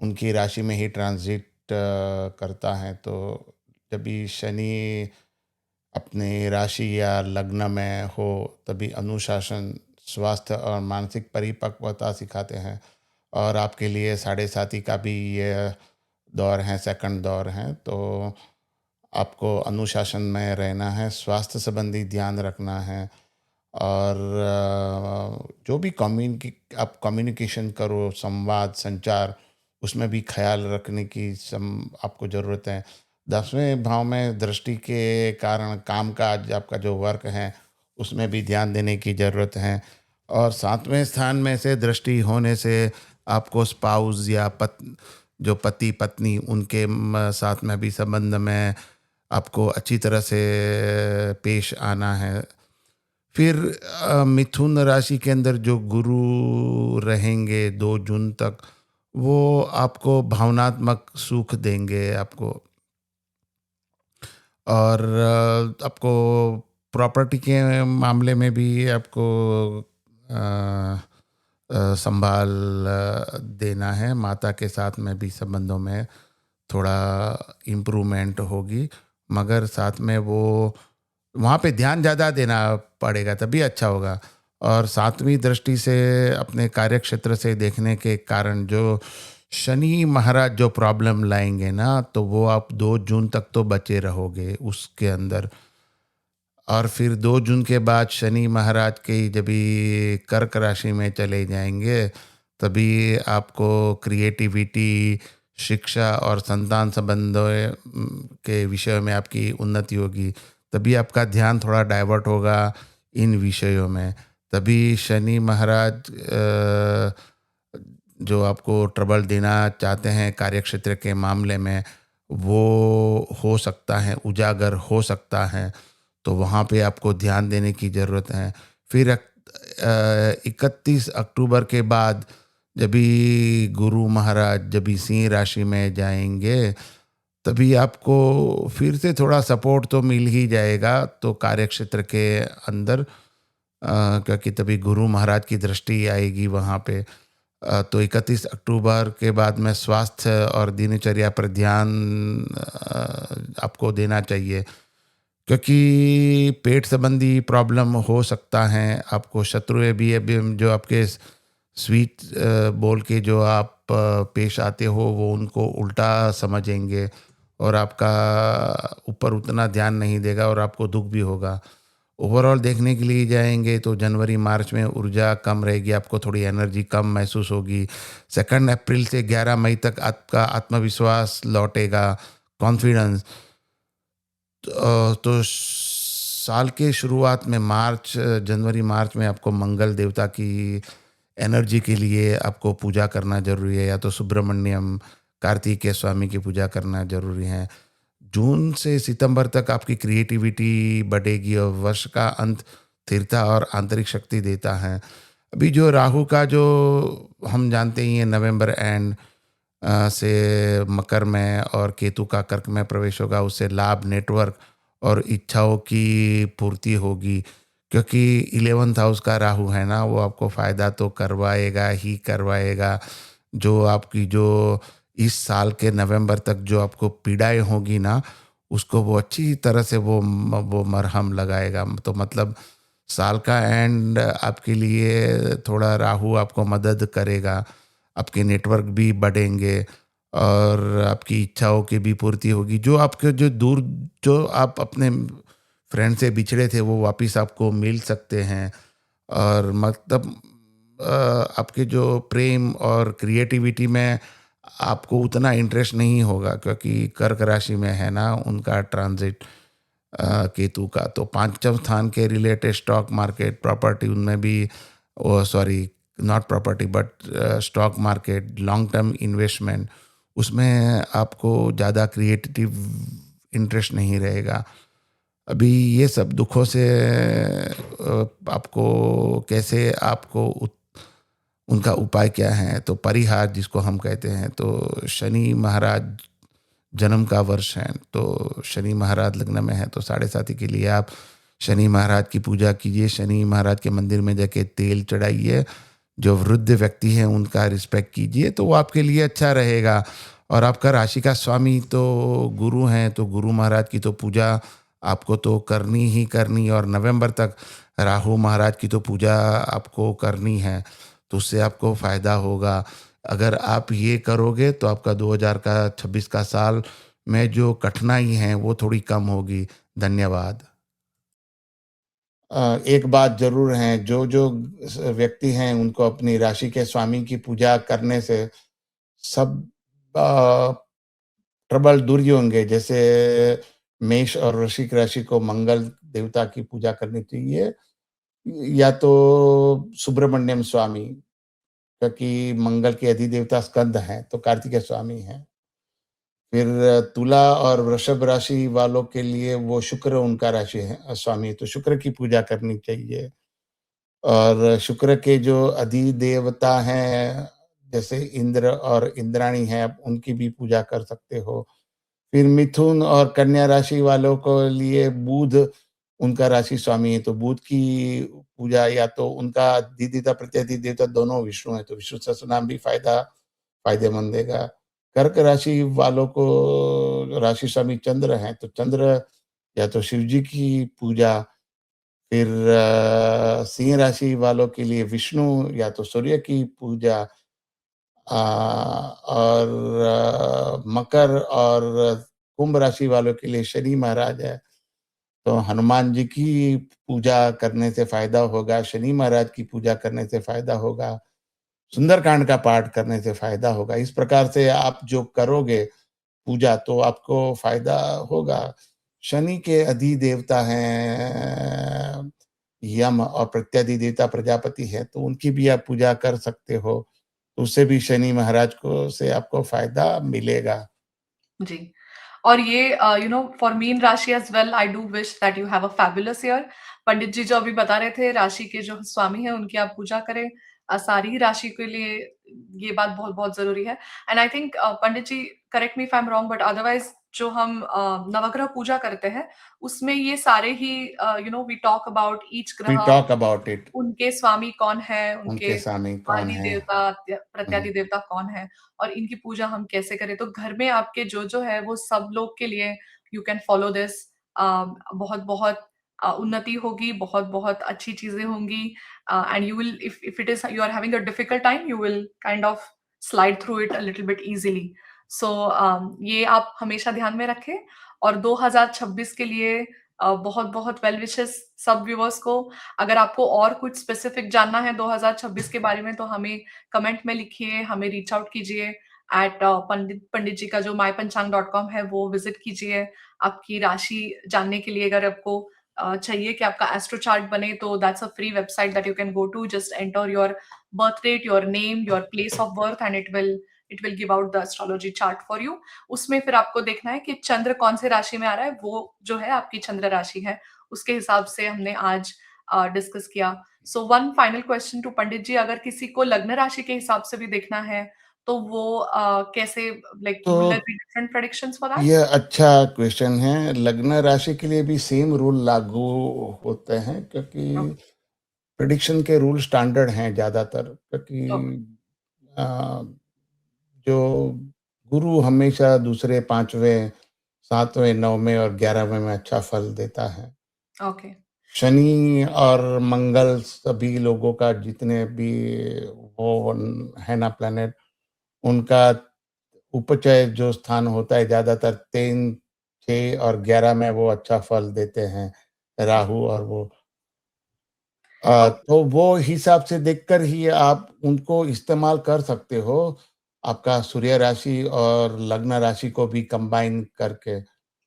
उनकी राशि में ही ट्रांजिट करता है। तो जब भी शनि अपने राशि या लग्न में हो, तभी अनुशासन, स्वास्थ्य और मानसिक परिपक्वता सिखाते हैं। और आपके लिए साढ़े साथी का भी ये दौर है, सेकंड दौर है। तो आपको अनुशासन में रहना है, स्वास्थ्य संबंधी ध्यान रखना है। और जो भी आप कम्युनिकेशन करो, संवाद, संचार, उसमें भी ख़्याल रखने की आपको ज़रूरत है। 10वें भाव में दृष्टि के कारण काम-काज आपका जो वर्क है, उसमें भी ध्यान देने की ज़रूरत है। और 7वें स्थान में से दृष्टि होने से आपको स्पाउस या जो पति-पत्नी उनके साथ में भी संबंध में आपको अच्छी तरह से पेश आना है। फिर मिथुन राशि के अंदर जो गुरु रहेंगे 2 जून तक, वो आपको भावनात्मक सुख देंगे आपको। और आपको प्रॉपर्टी के मामले में भी आपको संभाल देना है। माता के साथ में भी संबंधों में थोड़ा इम्प्रूवमेंट होगी, मगर साथ में वो वहाँ पे ध्यान ज़्यादा देना पड़ेगा, तभी अच्छा होगा। और 7वीं दृष्टि से अपने कार्यक्षेत्र से देखने के कारण जो शनि महाराज जो प्रॉब्लम लाएँगे ना, तो वो आप 2 जून तक तो बचे रहोगे उसके अंदर। और फिर 2 जून के बाद शनि महाराज के जब भी कर्क राशि में चले जाएँगे, तभी आपको क्रिएटिविटी, शिक्षा और संतान संबंधों के विषय में आपकी उन्नति होगी। तभी आपका ध्यान थोड़ा डाइवर्ट होगा इन विषयों में। तभी शनि महाराज जो आपको ट्रबल देना चाहते हैं कार्यक्षेत्र के मामले में, वो हो सकता है, उजागर हो सकता है। तो वहाँ पे आपको ध्यान देने की ज़रूरत है। फिर 31 अक्टूबर के बाद जब भी गुरु महाराज जब भी सिंह राशि में जाएँगे, तभी आपको फिर से थोड़ा सपोर्ट तो मिल ही जाएगा, तो कार्यक्षेत्र के अंदर क्योंकि तभी गुरु महाराज की दृष्टि आएगी वहाँ पे। तो 31 अक्टूबर के बाद में स्वास्थ्य और दिनचर्या पर ध्यान आपको देना चाहिए। क्योंकि पेट संबंधी प्रॉब्लम हो सकता है, आपको शत्रुएँ भी अभी जो आपके स्वीट बोल के जो आप पेश आते हो, वो उनको उल्टा समझेंगे और आपका ऊपर उतना ध्यान नहीं देगा और आपको दुःख भी होगा। ओवरऑल देखने के लिए जाएँगे तो जनवरी मार्च में ऊर्जा कम रहेगी, आपको थोड़ी एनर्जी कम महसूस होगी। 2 अप्रैल से 11 मई तक आपका आत्मविश्वास लौटेगा, कॉन्फिडेंस। तो साल के शुरुआत में जनवरी मार्च में आपको मंगल देवता की एनर्जी के लिए आपको पूजा करना ज़रूरी है, या तो सुब्रमण्यम, कार्तिकेय स्वामी की पूजा करना ज़रूरी है। जून से सितंबर तक आपकी क्रिएटिविटी बढ़ेगी और वर्ष का अंत स्थिरता और आंतरिक शक्ति देता है। अभी जो राहु का जो हम जानते ही हैं नवंबर एंड से मकर में और केतु का कर्क में प्रवेश होगा, उससे लाभ, नेटवर्क और इच्छाओं की पूर्ति होगी। क्योंकि 11th हाउस का राहु है ना, वो आपको फ़ायदा तो करवाएगा ही करवाएगा। जो आपकी जो इस साल के नवंबर तक जो आपको पीड़ाएँ होगी ना, उसको वो अच्छी तरह से वो मरहम लगाएगा। तो मतलब साल का एंड आपके लिए थोड़ा राहु आपको मदद करेगा। आपके नेटवर्क भी बढ़ेंगे और आपकी इच्छाओं की भी पूर्ति होगी। जो आप अपने फ्रेंड से बिछड़े थे, वो वापस आपको मिल सकते हैं। और मतलब आपके जो प्रेम और क्रिएटिविटी में आपको उतना इंटरेस्ट नहीं होगा, क्योंकि कर्क राशि में है ना उनका ट्रांजिट केतु का। तो 5वें स्थान के रिलेटेड स्टॉक मार्केट, प्रॉपर्टी, उनमें भी sorry, not property but stock market, long term investment, उसमें आपको ज़्यादा क्रिएटिव इंटरेस्ट नहीं रहेगा। अभी ये सब दुखों से आपको कैसे आपको उनका उपाय क्या है, तो परिहार जिसको हम कहते हैं, तो शनि महाराज जन्म का वर्ष है, तो शनि महाराज लग्न में है, तो 7.5 के लिए आप शनि महाराज की पूजा कीजिए। शनि महाराज के मंदिर में जाके तेल चढ़ाइए। जो वृद्ध व्यक्ति हैं उनका रिस्पेक्ट कीजिए, तो वो आपके लिए अच्छा रहेगा। और आपका राशि का स्वामी तो गुरु हैं, तो गुरु महाराज की तो पूजा आपको तो करनी ही करनी, और नवंबर तक राहु महाराज की तो पूजा आपको करनी है, तो उससे आपको फ़ायदा होगा। अगर आप ये करोगे तो आपका 2026 का साल में जो कठिनाई है वो थोड़ी कम होगी। धन्यवाद। एक बात ज़रूर है, जो व्यक्ति हैं उनको अपनी राशि के स्वामी की पूजा करने से सब अ, ट्रबल दूर ही होंगे। जैसे मेष और वृश्चिक राशि को मंगल देवता की पूजा करनी चाहिए, या तो सुब्रमण्यम स्वामी, क्योंकि मंगल के अधिदेवता स्कंद हैं, तो कार्तिकेय स्वामी हैं। फिर तुला और वृषभ राशि वालों के लिए वो शुक्र उनका राशि है स्वामी, तो शुक्र की पूजा करनी चाहिए। और शुक्र के जो अधिदेवता हैं, जैसे इंद्र और इंद्राणी हैं, आप उनकी भी पूजा कर सकते हो। फिर मिथुन और कन्या राशि वालों को लिए बुध उनका राशि स्वामी है, तो बुध की पूजा, या तो उनका अधिदेवता प्रत्यधिदेवता दोनों विष्णु हैं, तो विष्णु सहस्त्रनाम भी फ़ायदेमंद देगा। कर्क राशि वालों को राशि स्वामी चंद्र हैं, तो चंद्र या तो शिव जी की पूजा, फिर सिंह राशि वालों के लिए विष्णु या तो सूर्य की पूजा, और मकर और कुंभ राशि वालों के लिए शनि महाराज है, तो हनुमान जी की पूजा करने से फ़ायदा होगा, शनि महाराज की पूजा करने से फ़ायदा होगा, सुंदरकांड का पाठ करने से फ़ायदा होगा। इस प्रकार से आप जो करोगे पूजा, तो आपको फ़ायदा होगा। शनि के अधिदेवता हैं यम और प्रत्यधिदेवता प्रजापति है, तो उनकी भी आप पूजा कर सकते हो। तो उससे भी शनि महाराज को से आपको फ़ायदा मिलेगा। जी। और ये फॉर मीन राशि as well I do wish that you have a fabulous year. Pandit ji जो अभी बता रहे थे राशि के जो स्वामी हैं उनकी आप पूजा करें। सारी राशि के लिए ये बात बहुत-बहुत ज़रूरी है। And I think Pandit ji correct me if I am wrong but otherwise जो हम नवग्रह पूजा करते हैं उसमें ये सारे ही we talk about each we ग्रह टॉक अबाउट इट, उनके स्वामी कौन हैं, उनके उनके स्वामी कौन आदि है? देवता, हुँ। प्रत्यादि देवता कौन है और इनकी पूजा हम कैसे करें। तो घर में आपके जो-जो है वो सब लोग के लिए you can follow this uh, बहुत-बहुत उन्नति होगी, बहुत-बहुत अच्छी चीज़ें होंगी and you will if it is you are having a difficult time you will kind of slide through it a little bit easily. So ये आप हमेशा ध्यान में रखें और 2026 के लिए बहुत-बहुत वेल विशेस सब व्यूअर्स को। अगर आपको और कुछ स्पेसिफिक जानना है 2026 के बारे में तो हमें कमेंट में लिखिए, हमें रीच आउट कीजिए एट पंडित जी का जो mypanchang.com है वो विज़िट कीजिए। आपकी राशि जानने के लिए अगर आपको चाहिए कि आपका एस्ट्रो चार्ट बने तो that's a free website that you can go to just enter your birth date, your name, your place of birth and it will give out the astrology chart for you. उसमें फिर आपको देखना है कि चंद्र कौन से राशि में आ रहा है, वो जो है आपकी चंद्र राशि है। उसके हिसाब से हमने आज डिस्कस किया। So one final question to Pandit ji, अगर किसी को लग्न राशि के हिसाब से भी देखना है, तो वो कैसे लाइक तो will there be different predictions for that? ये अच्छा क्वेश्चन है। लग्न राशि के लिए भी सेम रूल लागू होते हैं, क्योंकि ओके, प्रेडिक्शन के रूल स्टैंडर्ड हैं ज़्यादातर, क्योंकि ओके, अ, जो गुरु हमेशा दूसरे, 5वें, 7वें, 9वें और 11वें में अच्छा फल देता है। ओके, शनि और मंगल सभी लोगों का, जितने भी वो है ना प्लैनेट, उनका उपचय जो स्थान होता है ज़्यादातर 3, 6 और 11 में वो अच्छा फल देते हैं, जी, राहु और वो। ओके, तो वो हिसाब से देखकर ही आप उनको इस्तेमाल कर सकते हो, आपका सूर्य राशि और लग्न राशि को भी कंबाइन करके।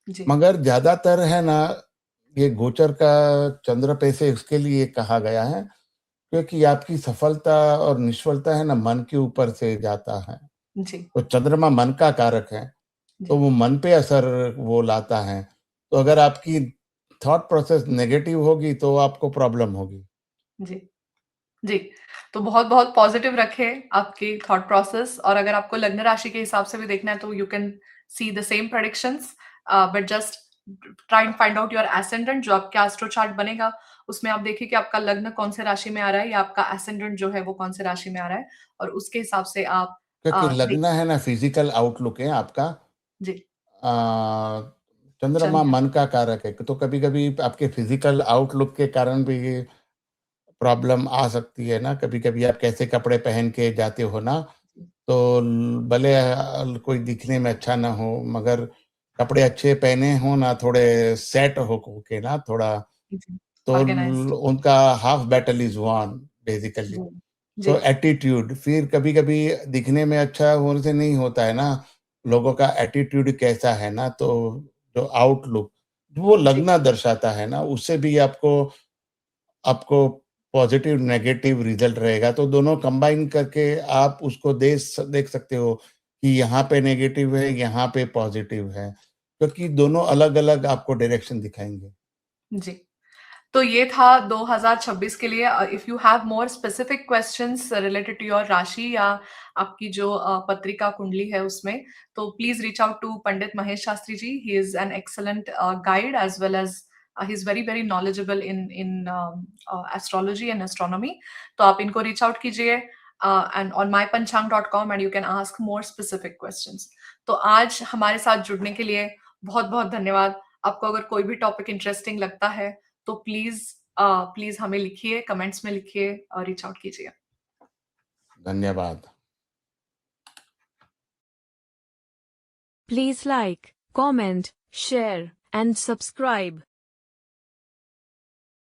जी, मगर ज़्यादातर है ना, ये गोचर का चंद्र पे से इसके लिए कहा गया है, क्योंकि आपकी सफलता और निष्फलता है ना, मन के ऊपर से जाता है। जी, तो चंद्रमा मन का कारक है, तो जी, वो मन पे असर वो लाता है। तो अगर आपकी थॉट प्रोसेस नेगेटिव होगी, तो आपको प्रॉब्लम होगी। जी, जी। तो बहुत-बहुत पॉज़िटिव रखें आपकी थॉट प्रोसेस और अगर आपको लग्न राशि के हिसाब से भी देखना है तो you can see the same predictions but just try and find out your ascendant जो आपका एस्ट्रो चार्ट बनेगा, उसमें आप देखिए कि आपका लग्न कौन से राशि में आ रहा है या आपका एसेंडेंट जो है वो कौन से राशि में आ रहा है और उसके हिसाब से आप क्योंकि देख लग्न है ना फिज़िकल आउटलुक है आपका। जी, अ, चंद्रमा चंद्र मन का कारक है, तो कभी-कभी आपके फिज़िकल आउटलुक के कारण भी ये प्रॉब्लम आ सकती है ना। कभी-कभी आप कैसे कपड़े पहन के जाते हो ना, जी, तो भले कोई दिखने में अच्छा ना हो, मगर कपड़े अच्छे पहने हो ना, थोड़े सेट हो के ना, थोड़ा जी, तो ऑर्गेनाइज्ड। उनका half battle is won basically. जी, जी, तो एटीट्यूड फिर कभी-कभी दिखने में अच्छा होने से नहीं होता है ना, लोगों का एटीट्यूड कैसा है ना, तो जो आउटलुक वो जी, लगना दर्शाता है ना, उससे भी आपको आपको पॉजिटिव नेगेटिव रिजल्ट रहेगा। तो दोनों कंबाइन करके आप उसको देख सकते हो कि यहाँ पे नेगेटिव है, यहाँ पे पॉजिटिव है, क्योंकि दोनों अलग-अलग आपको डायरेक्शन दिखाएँगे। जी। तो ये था 2026 के लिए। If you have more specific questions related to your राशि या आपकी जो पत्रिका कुंडली है उसमें, तो please reach out to Pandit Mahesh Shastri ji. He is an excellent guide as well as he is very very knowledgeable in in astrology and astronomy. तो आप इनको रीच आउट कीजिए and on mypanchang.com and you can ask more specific questions. तो आज हमारे साथ जुड़ने के लिए बहुत बहुत धन्यवाद। आपको अगर कोई भी टॉपिक इंटरेस्टिंग लगता है तो प्लीज हमें लिखिए, कमेंट्स में लिखिए और रीच आउट कीजिए। धन्यवाद। Please like, comment, share, and subscribe.